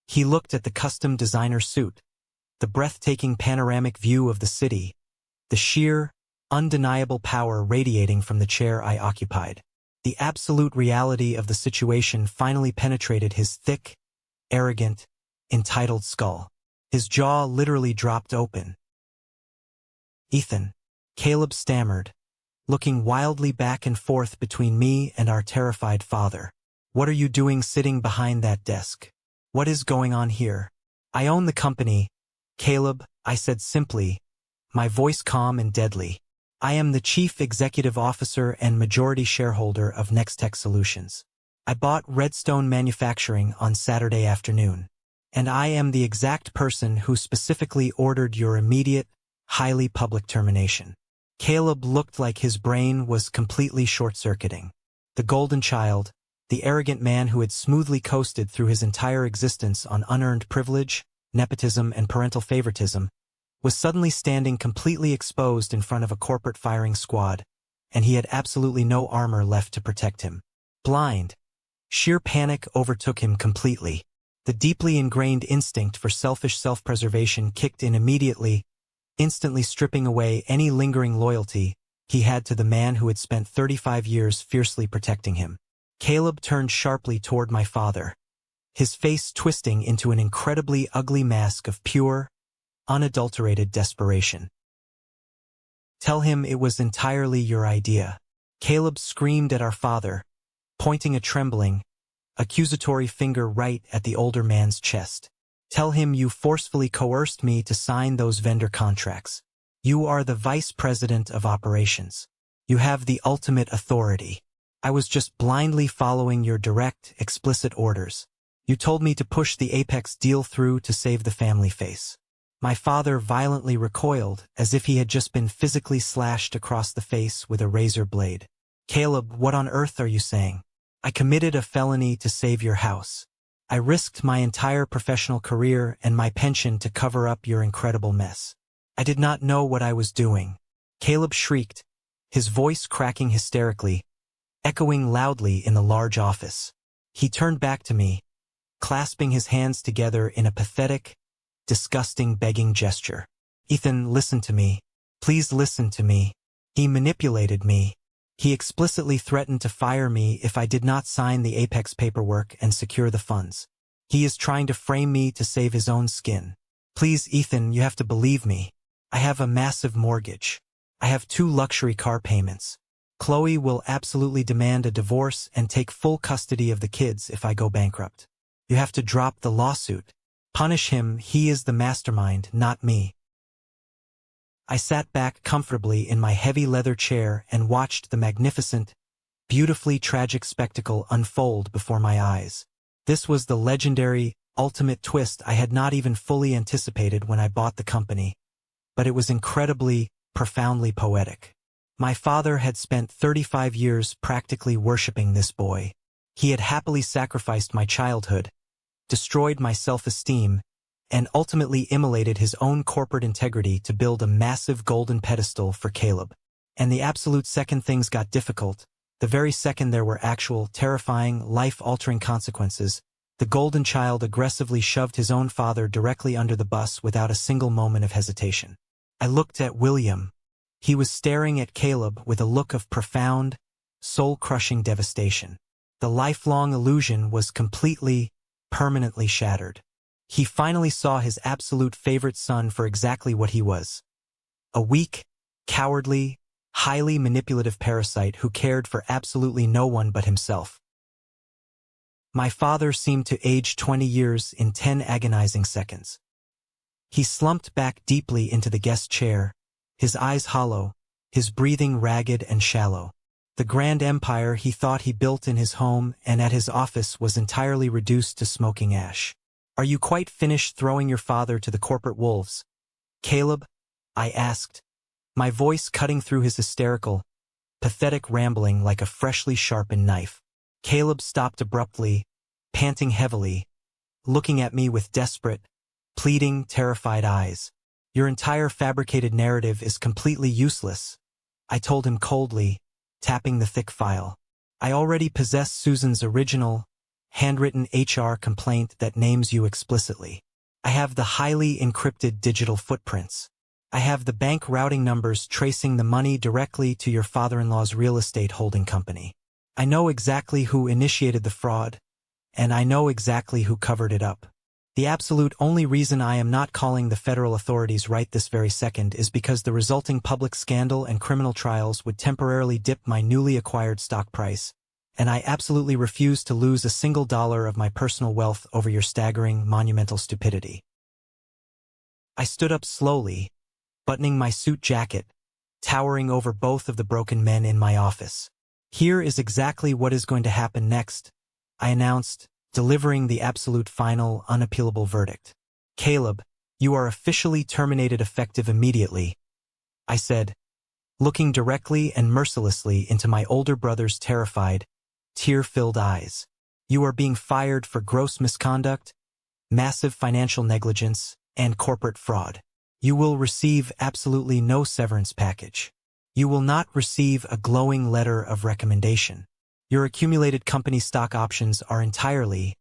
He looked at the custom designer suit, the breathtaking panoramic view of the city, the sheer, undeniable power radiating from the chair I occupied. The absolute reality of the situation finally penetrated his thick, arrogant, entitled skull. His jaw literally dropped open. "Ethan," Caleb stammered, looking wildly back and forth between me and our terrified father. "What are you doing sitting behind that desk? What is going on here?" "I own the company, Caleb," I said simply, my voice calm and deadly. "I am the chief executive officer and majority shareholder of Nextech Solutions. I bought Redstone Manufacturing on Saturday afternoon, and I am the exact person who specifically ordered your immediate, highly public termination." Caleb looked like his brain was completely short-circuiting. The golden child, the arrogant man who had smoothly coasted through his entire existence on unearned privilege, nepotism, and parental favoritism, was suddenly standing completely exposed in front of a corporate firing squad, and he had absolutely no armor left to protect him. Blind, sheer panic overtook him completely. The deeply ingrained instinct for selfish self-preservation kicked in immediately, instantly stripping away any lingering loyalty he had to the man who had spent 35 years fiercely protecting him. Caleb turned sharply toward my father, his face twisting into an incredibly ugly mask of pure, unadulterated desperation. "Tell him it was entirely your idea." Caleb screamed at our father, pointing a trembling, accusatory finger right at the older man's chest. "Tell him you forcefully coerced me to sign those vendor contracts. You are the vice president of operations. You have the ultimate authority. I was just blindly following your direct, explicit orders. You told me to push the Apex deal through to save the family face." My father violently recoiled, as if he had just been physically slashed across the face with a razor blade. "Caleb, what on earth are you saying? I committed a felony to save your house. I risked my entire professional career and my pension to cover up your incredible mess. I did not know what I was doing." Caleb shrieked, his voice cracking hysterically, echoing loudly in the large office. He turned back to me, clasping his hands together in a pathetic, disgusting begging gesture. "Ethan, listen to me. Please listen to me. He manipulated me. He explicitly threatened to fire me if I did not sign the Apex paperwork and secure the funds. He is trying to frame me to save his own skin. Please, Ethan, you have to believe me. I have a massive mortgage. I have 2 luxury car payments. Chloe will absolutely demand a divorce and take full custody of the kids if I go bankrupt. You have to drop the lawsuit. Punish him, he is the mastermind, not me." I sat back comfortably in my heavy leather chair and watched the magnificent, beautifully tragic spectacle unfold before my eyes. This was the legendary, ultimate twist I had not even fully anticipated when I bought the company. but it was incredibly, profoundly poetic. My father had spent 35 years practically worshipping this boy. He had happily sacrificed my childhood, destroyed my self-esteem, and ultimately immolated his own corporate integrity to build a massive golden pedestal for Caleb. And the absolute second things got difficult, the very second there were actual, terrifying, life-altering consequences, the golden child aggressively shoved his own father directly under the bus without a single moment of hesitation. I looked at William. He was staring at Caleb with a look of profound, soul-crushing devastation. The lifelong illusion was completely, permanently shattered. He finally saw his absolute favorite son for exactly what he was. A weak, cowardly, highly manipulative parasite who cared for absolutely no one but himself. My father seemed to age 20 years in 10 agonizing seconds. He slumped back deeply into the guest chair, his eyes hollow, his breathing ragged and shallow. The grand empire he thought he built in his home and at his office was entirely reduced to smoking ash. "Are you quite finished throwing your father to the corporate wolves, Caleb?" I asked, my voice cutting through his hysterical, pathetic rambling like a freshly sharpened knife. Caleb stopped abruptly, panting heavily, looking at me with desperate, pleading, terrified eyes. "Your entire fabricated narrative is completely useless," I told him coldly, tapping the thick file. "I already possess Susan's original, handwritten HR complaint that names you explicitly. I have the highly encrypted digital footprints. I have the bank routing numbers tracing the money directly to your father-in-law's real estate holding company. I know exactly who initiated the fraud, and I know exactly who covered it up. The absolute only reason I am not calling the federal authorities right this very second is because the resulting public scandal and criminal trials would temporarily dip my newly acquired stock price, and I absolutely refuse to lose a single dollar of my personal wealth over your staggering, monumental stupidity." I stood up slowly, buttoning my suit jacket, towering over both of the broken men in my office. "Here is exactly what is going to happen next," I announced, delivering the absolute final, unappealable verdict. "Caleb, you are officially terminated effective immediately," I said, looking directly and mercilessly into my older brother's terrified, tear-filled eyes. "You are being fired for gross misconduct, massive financial negligence, and corporate fraud. You will receive absolutely no severance package. You will not receive a glowing letter of recommendation. Your accumulated company stock options are entirely,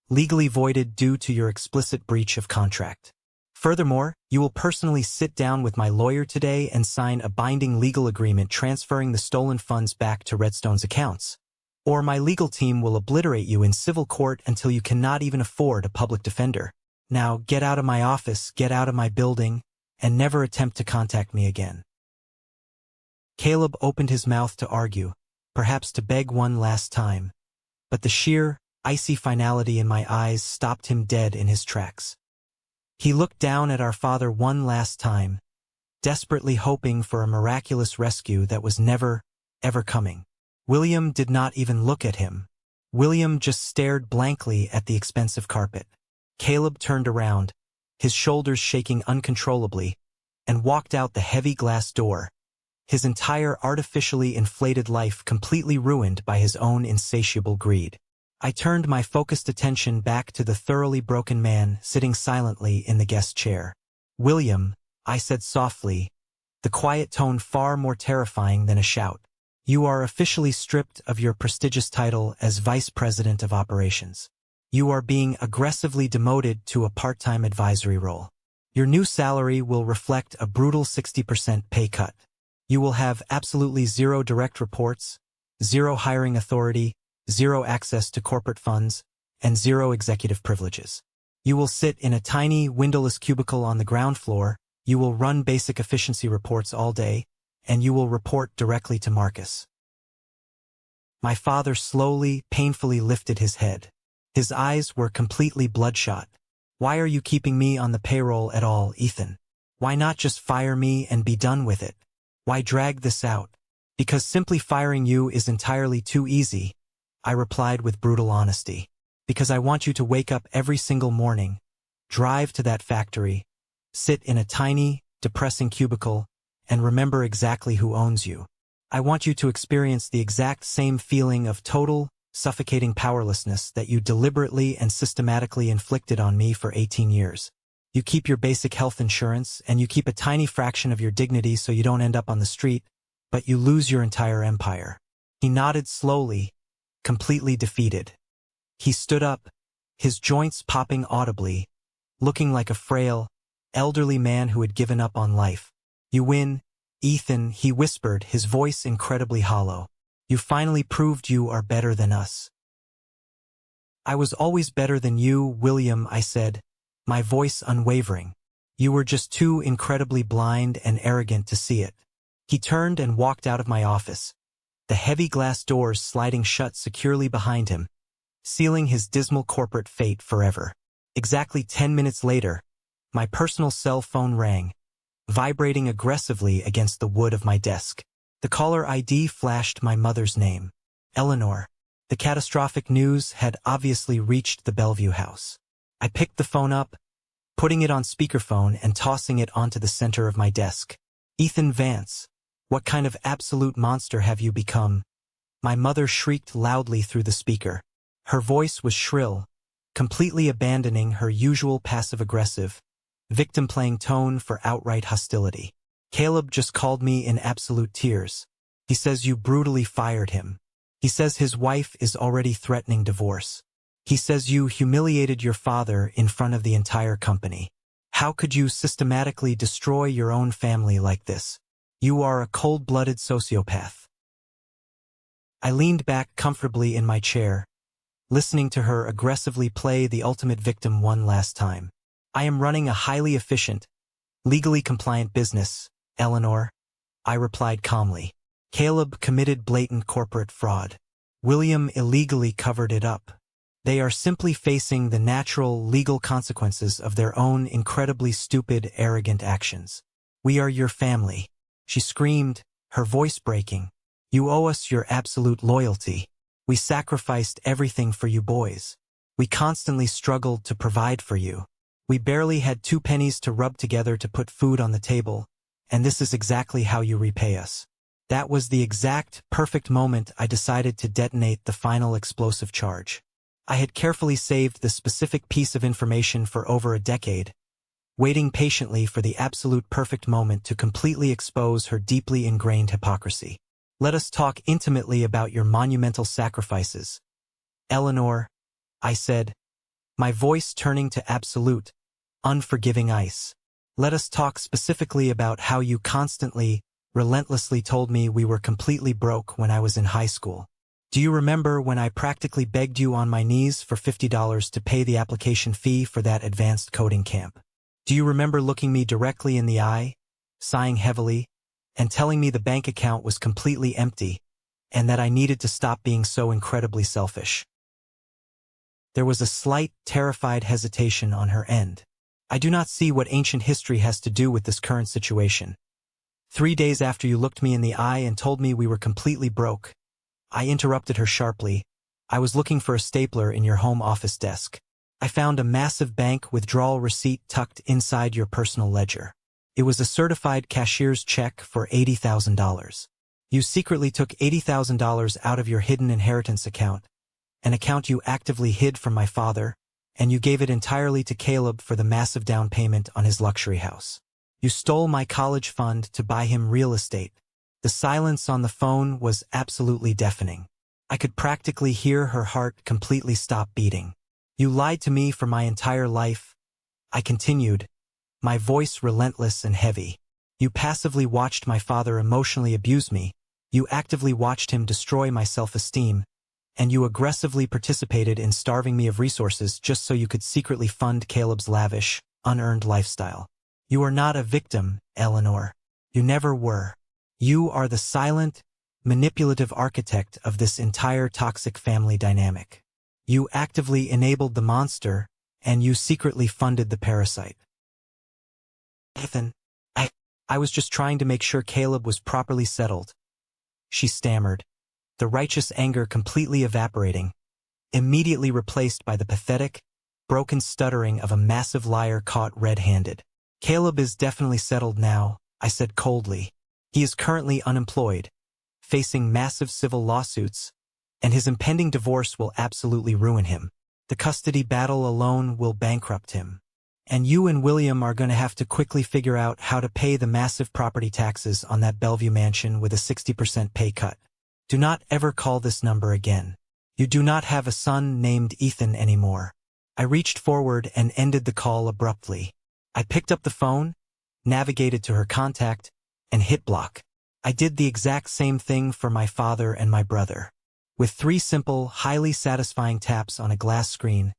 legally voided due to your explicit breach of contract. Furthermore, you will personally sit down with my lawyer today and sign a binding legal agreement transferring the stolen funds back to Redstone's accounts. Or my legal team will obliterate you in civil court until you cannot even afford a public defender. Now get out of my office, get out of my building, and never attempt to contact me again." Caleb opened his mouth to argue, perhaps to beg one last time, but the sheer, icy finality in my eyes stopped him dead in his tracks. He looked down at our father one last time, desperately hoping for a miraculous rescue that was never, ever coming. William did not even look at him. William just stared blankly at the expensive carpet. Caleb turned around, his shoulders shaking uncontrollably, and walked out the heavy glass door, his entire artificially inflated life completely ruined by his own insatiable greed. I turned my focused attention back to the thoroughly broken man sitting silently in the guest chair. "William," I said softly, the quiet tone far more terrifying than a shout, "you are officially stripped of your prestigious title as Vice President of Operations. You are being aggressively demoted to a part-time advisory role. Your new salary will reflect a brutal 60% pay cut. You will have absolutely zero direct reports, zero hiring authority, zero access to corporate funds, and zero executive privileges. You will sit in a tiny, windowless cubicle on the ground floor, you will run basic efficiency reports all day, and you will report directly to Marcus." My father slowly, painfully lifted his head. His eyes were completely bloodshot. "Why are you keeping me on the payroll at all, Ethan? Why not just fire me and be done with it? Why drag this out?" "Because simply firing you is entirely too easy," I replied with brutal honesty. "Because I want you to wake up every single morning, drive to that factory, sit in a tiny, depressing cubicle, and remember exactly who owns you. I want you to experience the exact same feeling of total, suffocating powerlessness that you deliberately and systematically inflicted on me for 18 years. You keep your basic health insurance, and you keep a tiny fraction of your dignity so you don't end up on the street, but you lose your entire empire. He nodded slowly, completely defeated. He stood up, his joints popping audibly, looking like a frail, elderly man who had given up on life. You win, Ethan, he whispered, his voice incredibly hollow. You finally proved you are better than us. I was always better than you, William, I said, my voice unwavering. You were just too incredibly blind and arrogant to see it. He turned and walked out of my office, the heavy glass doors sliding shut securely behind him, sealing his dismal corporate fate forever. Exactly 10 minutes later, my personal cell phone rang, vibrating aggressively against the wood of my desk. The caller ID flashed my mother's name, Eleanor. The catastrophic news had obviously reached the Bellevue house. I picked the phone up, putting it on speakerphone and tossing it onto the center of my desk. Ethan Vance, what kind of absolute monster have you become? My mother shrieked loudly through the speaker. Her voice was shrill, completely abandoning her usual passive-aggressive, victim-playing tone for outright hostility. Caleb just called me in absolute tears. He says you brutally fired him. He says his wife is already threatening divorce. He says you humiliated your father in front of the entire company. How could you systematically destroy your own family like this? You are a cold-blooded sociopath. I leaned back comfortably in my chair, listening to her aggressively play the ultimate victim one last time. I am running a highly efficient, legally compliant business, Eleanor, I replied calmly. Caleb committed blatant corporate fraud. William illegally covered it up. They are simply facing the natural legal consequences of their own incredibly stupid, arrogant actions. We are your family, she screamed, her voice breaking. You owe us your absolute loyalty. We sacrificed everything for you boys. We constantly struggled to provide for you. We barely had 2 pennies to rub together to put food on the table, and this is exactly how you repay us. That was the exact, perfect moment I decided to detonate the final explosive charge. I had carefully saved the specific piece of information for over a decade, waiting patiently for the absolute perfect moment to completely expose her deeply ingrained hypocrisy. Let us talk intimately about your monumental sacrifices, Eleanor, I said, my voice turning to absolute, unforgiving ice. Let us talk specifically about how you constantly, relentlessly told me we were completely broke when I was in high school. Do you remember when I practically begged you on my knees for $50 to pay the application fee for that advanced coding camp? Do you remember looking me directly in the eye, sighing heavily, and telling me the bank account was completely empty, and that I needed to stop being so incredibly selfish? There was a slight, terrified hesitation on her end. I do not see what ancient history has to do with this current situation. 3 days after you looked me in the eye and told me we were completely broke, I interrupted her sharply. I was looking for a stapler in your home office desk. I found a massive bank withdrawal receipt tucked inside your personal ledger. It was a certified cashier's check for $80,000. You secretly took $80,000 out of your hidden inheritance account, an account you actively hid from my father, and you gave it entirely to Caleb for the massive down payment on his luxury house. You stole my college fund to buy him real estate. The silence on the phone was absolutely deafening. I could practically hear her heart completely stop beating. You lied to me for my entire life, I continued, my voice relentless and heavy. You passively watched my father emotionally abuse me, you actively watched him destroy my self-esteem, and you aggressively participated in starving me of resources just so you could secretly fund Caleb's lavish, unearned lifestyle. You are not a victim, Eleanor. You never were. You are the silent, manipulative architect of this entire toxic family dynamic. You actively enabled the monster, and you secretly funded the parasite. Ethan, I was just trying to make sure Caleb was properly settled, she stammered, the righteous anger completely evaporating, immediately replaced by the pathetic, broken stuttering of a massive liar caught red-handed. Caleb is definitely settled now, I said coldly. He is currently unemployed, facing massive civil lawsuits, and his impending divorce will absolutely ruin him. The custody battle alone will bankrupt him. And you and William are going to have to quickly figure out how to pay the massive property taxes on that Bellevue mansion with a 60% pay cut. Do not ever call this number again. You do not have a son named Ethan anymore. I reached forward and ended the call abruptly. I picked up the phone, navigated to her contact, and hit block. I did the exact same thing for my father and my brother. With 3 simple, highly satisfying taps on a glass screen,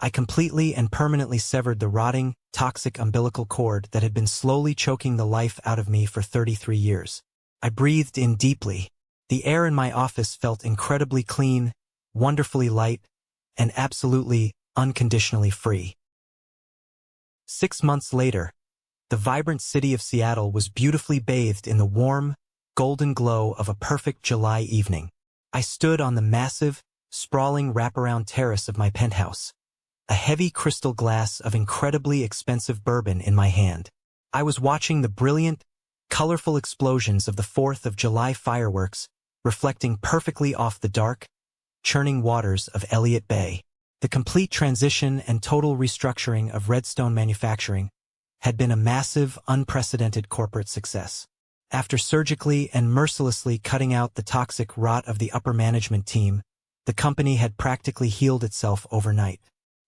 I completely and permanently severed the rotting, toxic umbilical cord that had been slowly choking the life out of me for 33 years. I breathed in deeply. The air in my office felt incredibly clean, wonderfully light, and absolutely, unconditionally free. 6 months later, the vibrant city of Seattle was beautifully bathed in the warm, golden glow of a perfect July evening. I stood on the massive, sprawling wraparound terrace of my penthouse, a heavy crystal glass of incredibly expensive bourbon in my hand. I was watching the brilliant, colorful explosions of the 4th of July fireworks reflecting perfectly off the dark, churning waters of Elliott Bay. The complete transition and total restructuring of Redstone Manufacturing had been a massive, unprecedented corporate success. After surgically and mercilessly cutting out the toxic rot of the upper management team, the company had practically healed itself overnight.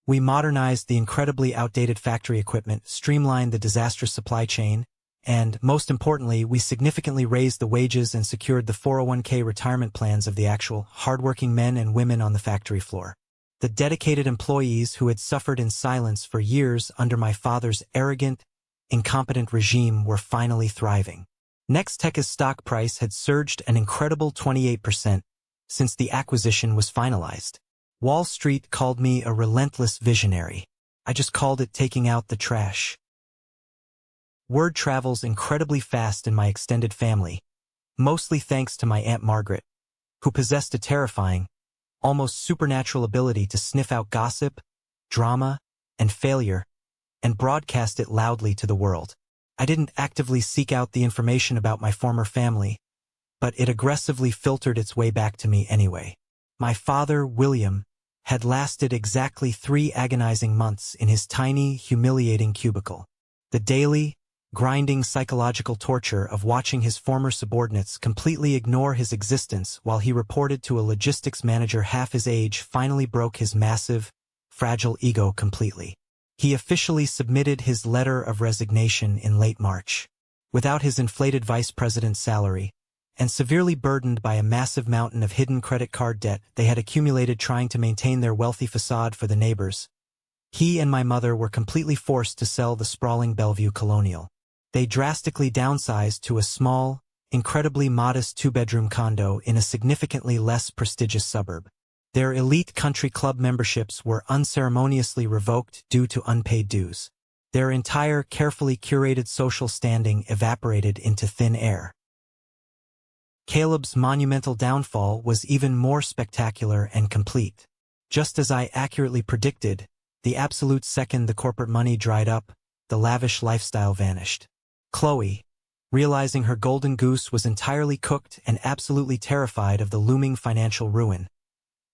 We modernized the incredibly outdated factory equipment, streamlined the disastrous supply chain, and, most importantly, we significantly raised the wages and secured the 401k retirement plans of the actual, hardworking men and women on the factory floor. The dedicated employees who had suffered in silence for years under my father's arrogant, incompetent regime were finally thriving. Nextech's stock price had surged an incredible 28% since the acquisition was finalized. Wall Street called me a relentless visionary. I just called it taking out the trash. Word travels incredibly fast in my extended family, mostly thanks to my Aunt Margaret, who possessed a terrifying, almost supernatural ability to sniff out gossip, drama, and failure, and broadcast it loudly to the world. I didn't actively seek out the information about my former family, but it aggressively filtered its way back to me anyway. My father, William, had lasted exactly 3 agonizing months in his tiny, humiliating cubicle. The daily, grinding psychological torture of watching his former subordinates completely ignore his existence while he reported to a logistics manager half his age finally broke his massive, fragile ego completely. He officially submitted his letter of resignation in late March. Without his inflated vice president's salary, and severely burdened by a massive mountain of hidden credit card debt they had accumulated trying to maintain their wealthy facade for the neighbors, he and my mother were completely forced to sell the sprawling Bellevue Colonial. They drastically downsized to a small, incredibly modest 2-bedroom condo in a significantly less prestigious suburb. Their elite country club memberships were unceremoniously revoked due to unpaid dues. Their entire carefully curated social standing evaporated into thin air. Caleb's monumental downfall was even more spectacular and complete. Just as I accurately predicted, the absolute second the corporate money dried up, the lavish lifestyle vanished. Chloe, realizing her golden goose was entirely cooked and absolutely terrified of the looming financial ruin,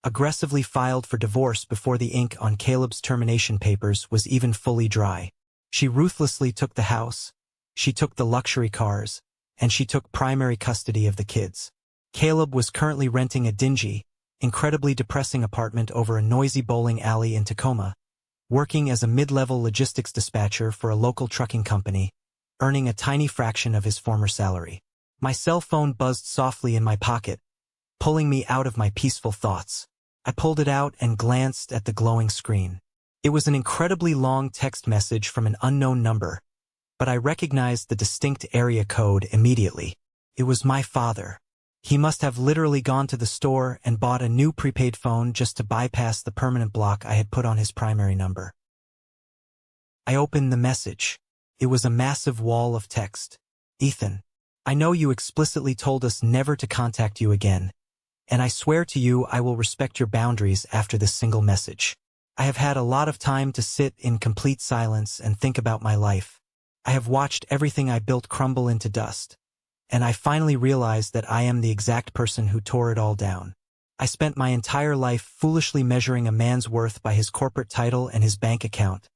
aggressively filed for divorce before the ink on Caleb's termination papers was even fully dry. She ruthlessly took the house, she took the luxury cars, and she took primary custody of the kids. Caleb was currently renting a dingy, incredibly depressing apartment over a noisy bowling alley in Tacoma, working as a mid-level logistics dispatcher for a local trucking company, earning a tiny fraction of his former salary. My cell phone buzzed softly in my pocket, pulling me out of my peaceful thoughts. I pulled it out and glanced at the glowing screen. It was an incredibly long text message from an unknown number, but I recognized the distinct area code immediately. It was my father. He must have literally gone to the store and bought a new prepaid phone just to bypass the permanent block I had put on his primary number. I opened the message. It was a massive wall of text. Ethan, I know you explicitly told us never to contact you again, and I swear to you I will respect your boundaries after this single message. I have had a lot of time to sit in complete silence and think about my life, I have watched everything I built crumble into dust, and I finally realized that I am the exact person who tore it all down. I spent my entire life foolishly measuring a man's worth by his corporate title and his bank account,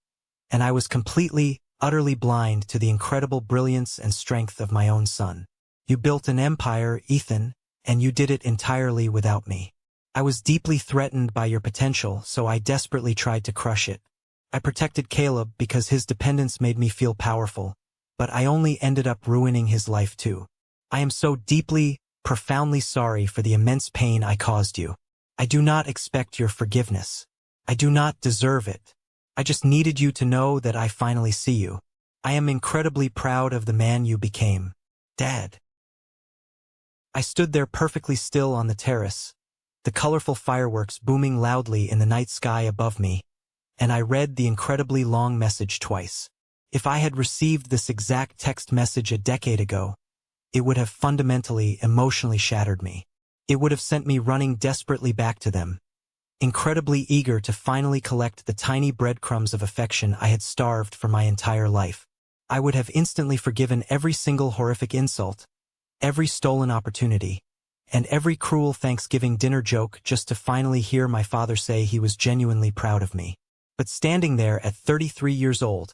and I was completely, utterly blind to the incredible brilliance and strength of my own son. You built an empire, Ethan, and you did it entirely without me. I was deeply threatened by your potential, so I desperately tried to crush it. I protected Caleb because his dependence made me feel powerful, but I only ended up ruining his life too. I am so deeply, profoundly sorry for the immense pain I caused you. I do not expect your forgiveness. I do not deserve it. I just needed you to know that I finally see you. I am incredibly proud of the man you became, Dad. I stood there perfectly still on the terrace, the colorful fireworks booming loudly in the night sky above me, and I read the incredibly long message twice. If I had received this exact text message a decade ago, it would have fundamentally, emotionally shattered me. It would have sent me running desperately back to them, incredibly eager to finally collect the tiny breadcrumbs of affection I had starved for my entire life. I would have instantly forgiven every single horrific insult, every stolen opportunity, and every cruel Thanksgiving dinner joke just to finally hear my father say he was genuinely proud of me. But standing there at 33 years old,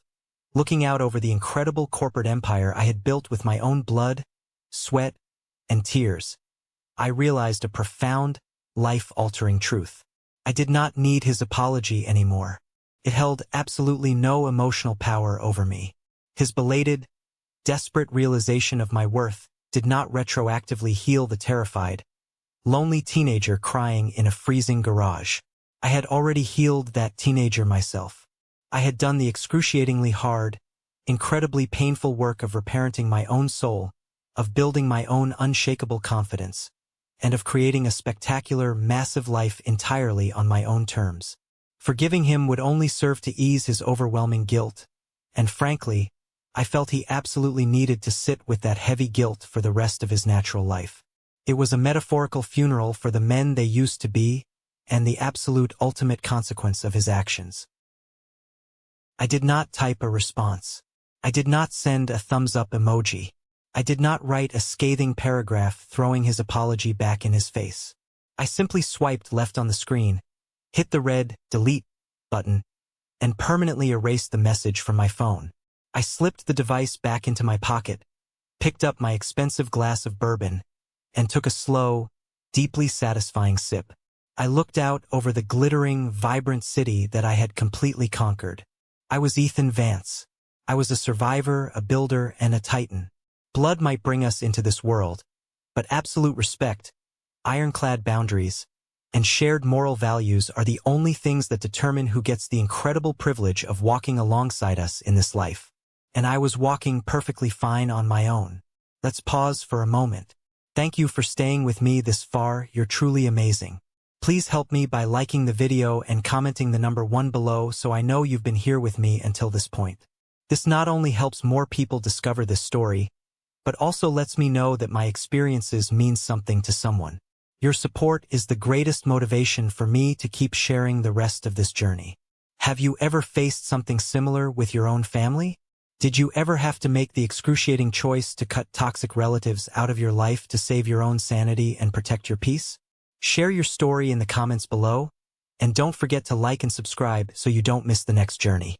looking out over the incredible corporate empire I had built with my own blood, sweat, and tears, I realized a profound, life-altering truth. I did not need his apology anymore. It held absolutely no emotional power over me. His belated, desperate realization of my worth did not retroactively heal the terrified, lonely teenager crying in a freezing garage. I had already healed that teenager myself. I had done the excruciatingly hard, incredibly painful work of reparenting my own soul, of building my own unshakable confidence, and of creating a spectacular, massive life entirely on my own terms. Forgiving him would only serve to ease his overwhelming guilt, and frankly, I felt he absolutely needed to sit with that heavy guilt for the rest of his natural life. It was a metaphorical funeral for the men they used to be, and the absolute ultimate consequence of his actions. I did not type a response. I did not send a thumbs-up emoji. I did not write a scathing paragraph throwing his apology back in his face. I simply swiped left on the screen, hit the red delete button, and permanently erased the message from my phone. I slipped the device back into my pocket, picked up my expensive glass of bourbon, and took a slow, deeply satisfying sip. I looked out over the glittering, vibrant city that I had completely conquered. I was Ethan Vance. I was a survivor, a builder, and a titan. Blood might bring us into this world, but absolute respect, ironclad boundaries, and shared moral values are the only things that determine who gets the incredible privilege of walking alongside us in this life. And I was walking perfectly fine on my own. Let's pause for a moment. Thank you for staying with me this far. You're truly amazing. Please help me by liking the video and commenting the number 1 below so I know you've been here with me until this point. This not only helps more people discover this story, but also lets me know that my experiences mean something to someone. Your support is the greatest motivation for me to keep sharing the rest of this journey. Have you ever faced something similar with your own family? Did you ever have to make the excruciating choice to cut toxic relatives out of your life to save your own sanity and protect your peace? Share your story in the comments below, and don't forget to like and subscribe so you don't miss the next journey.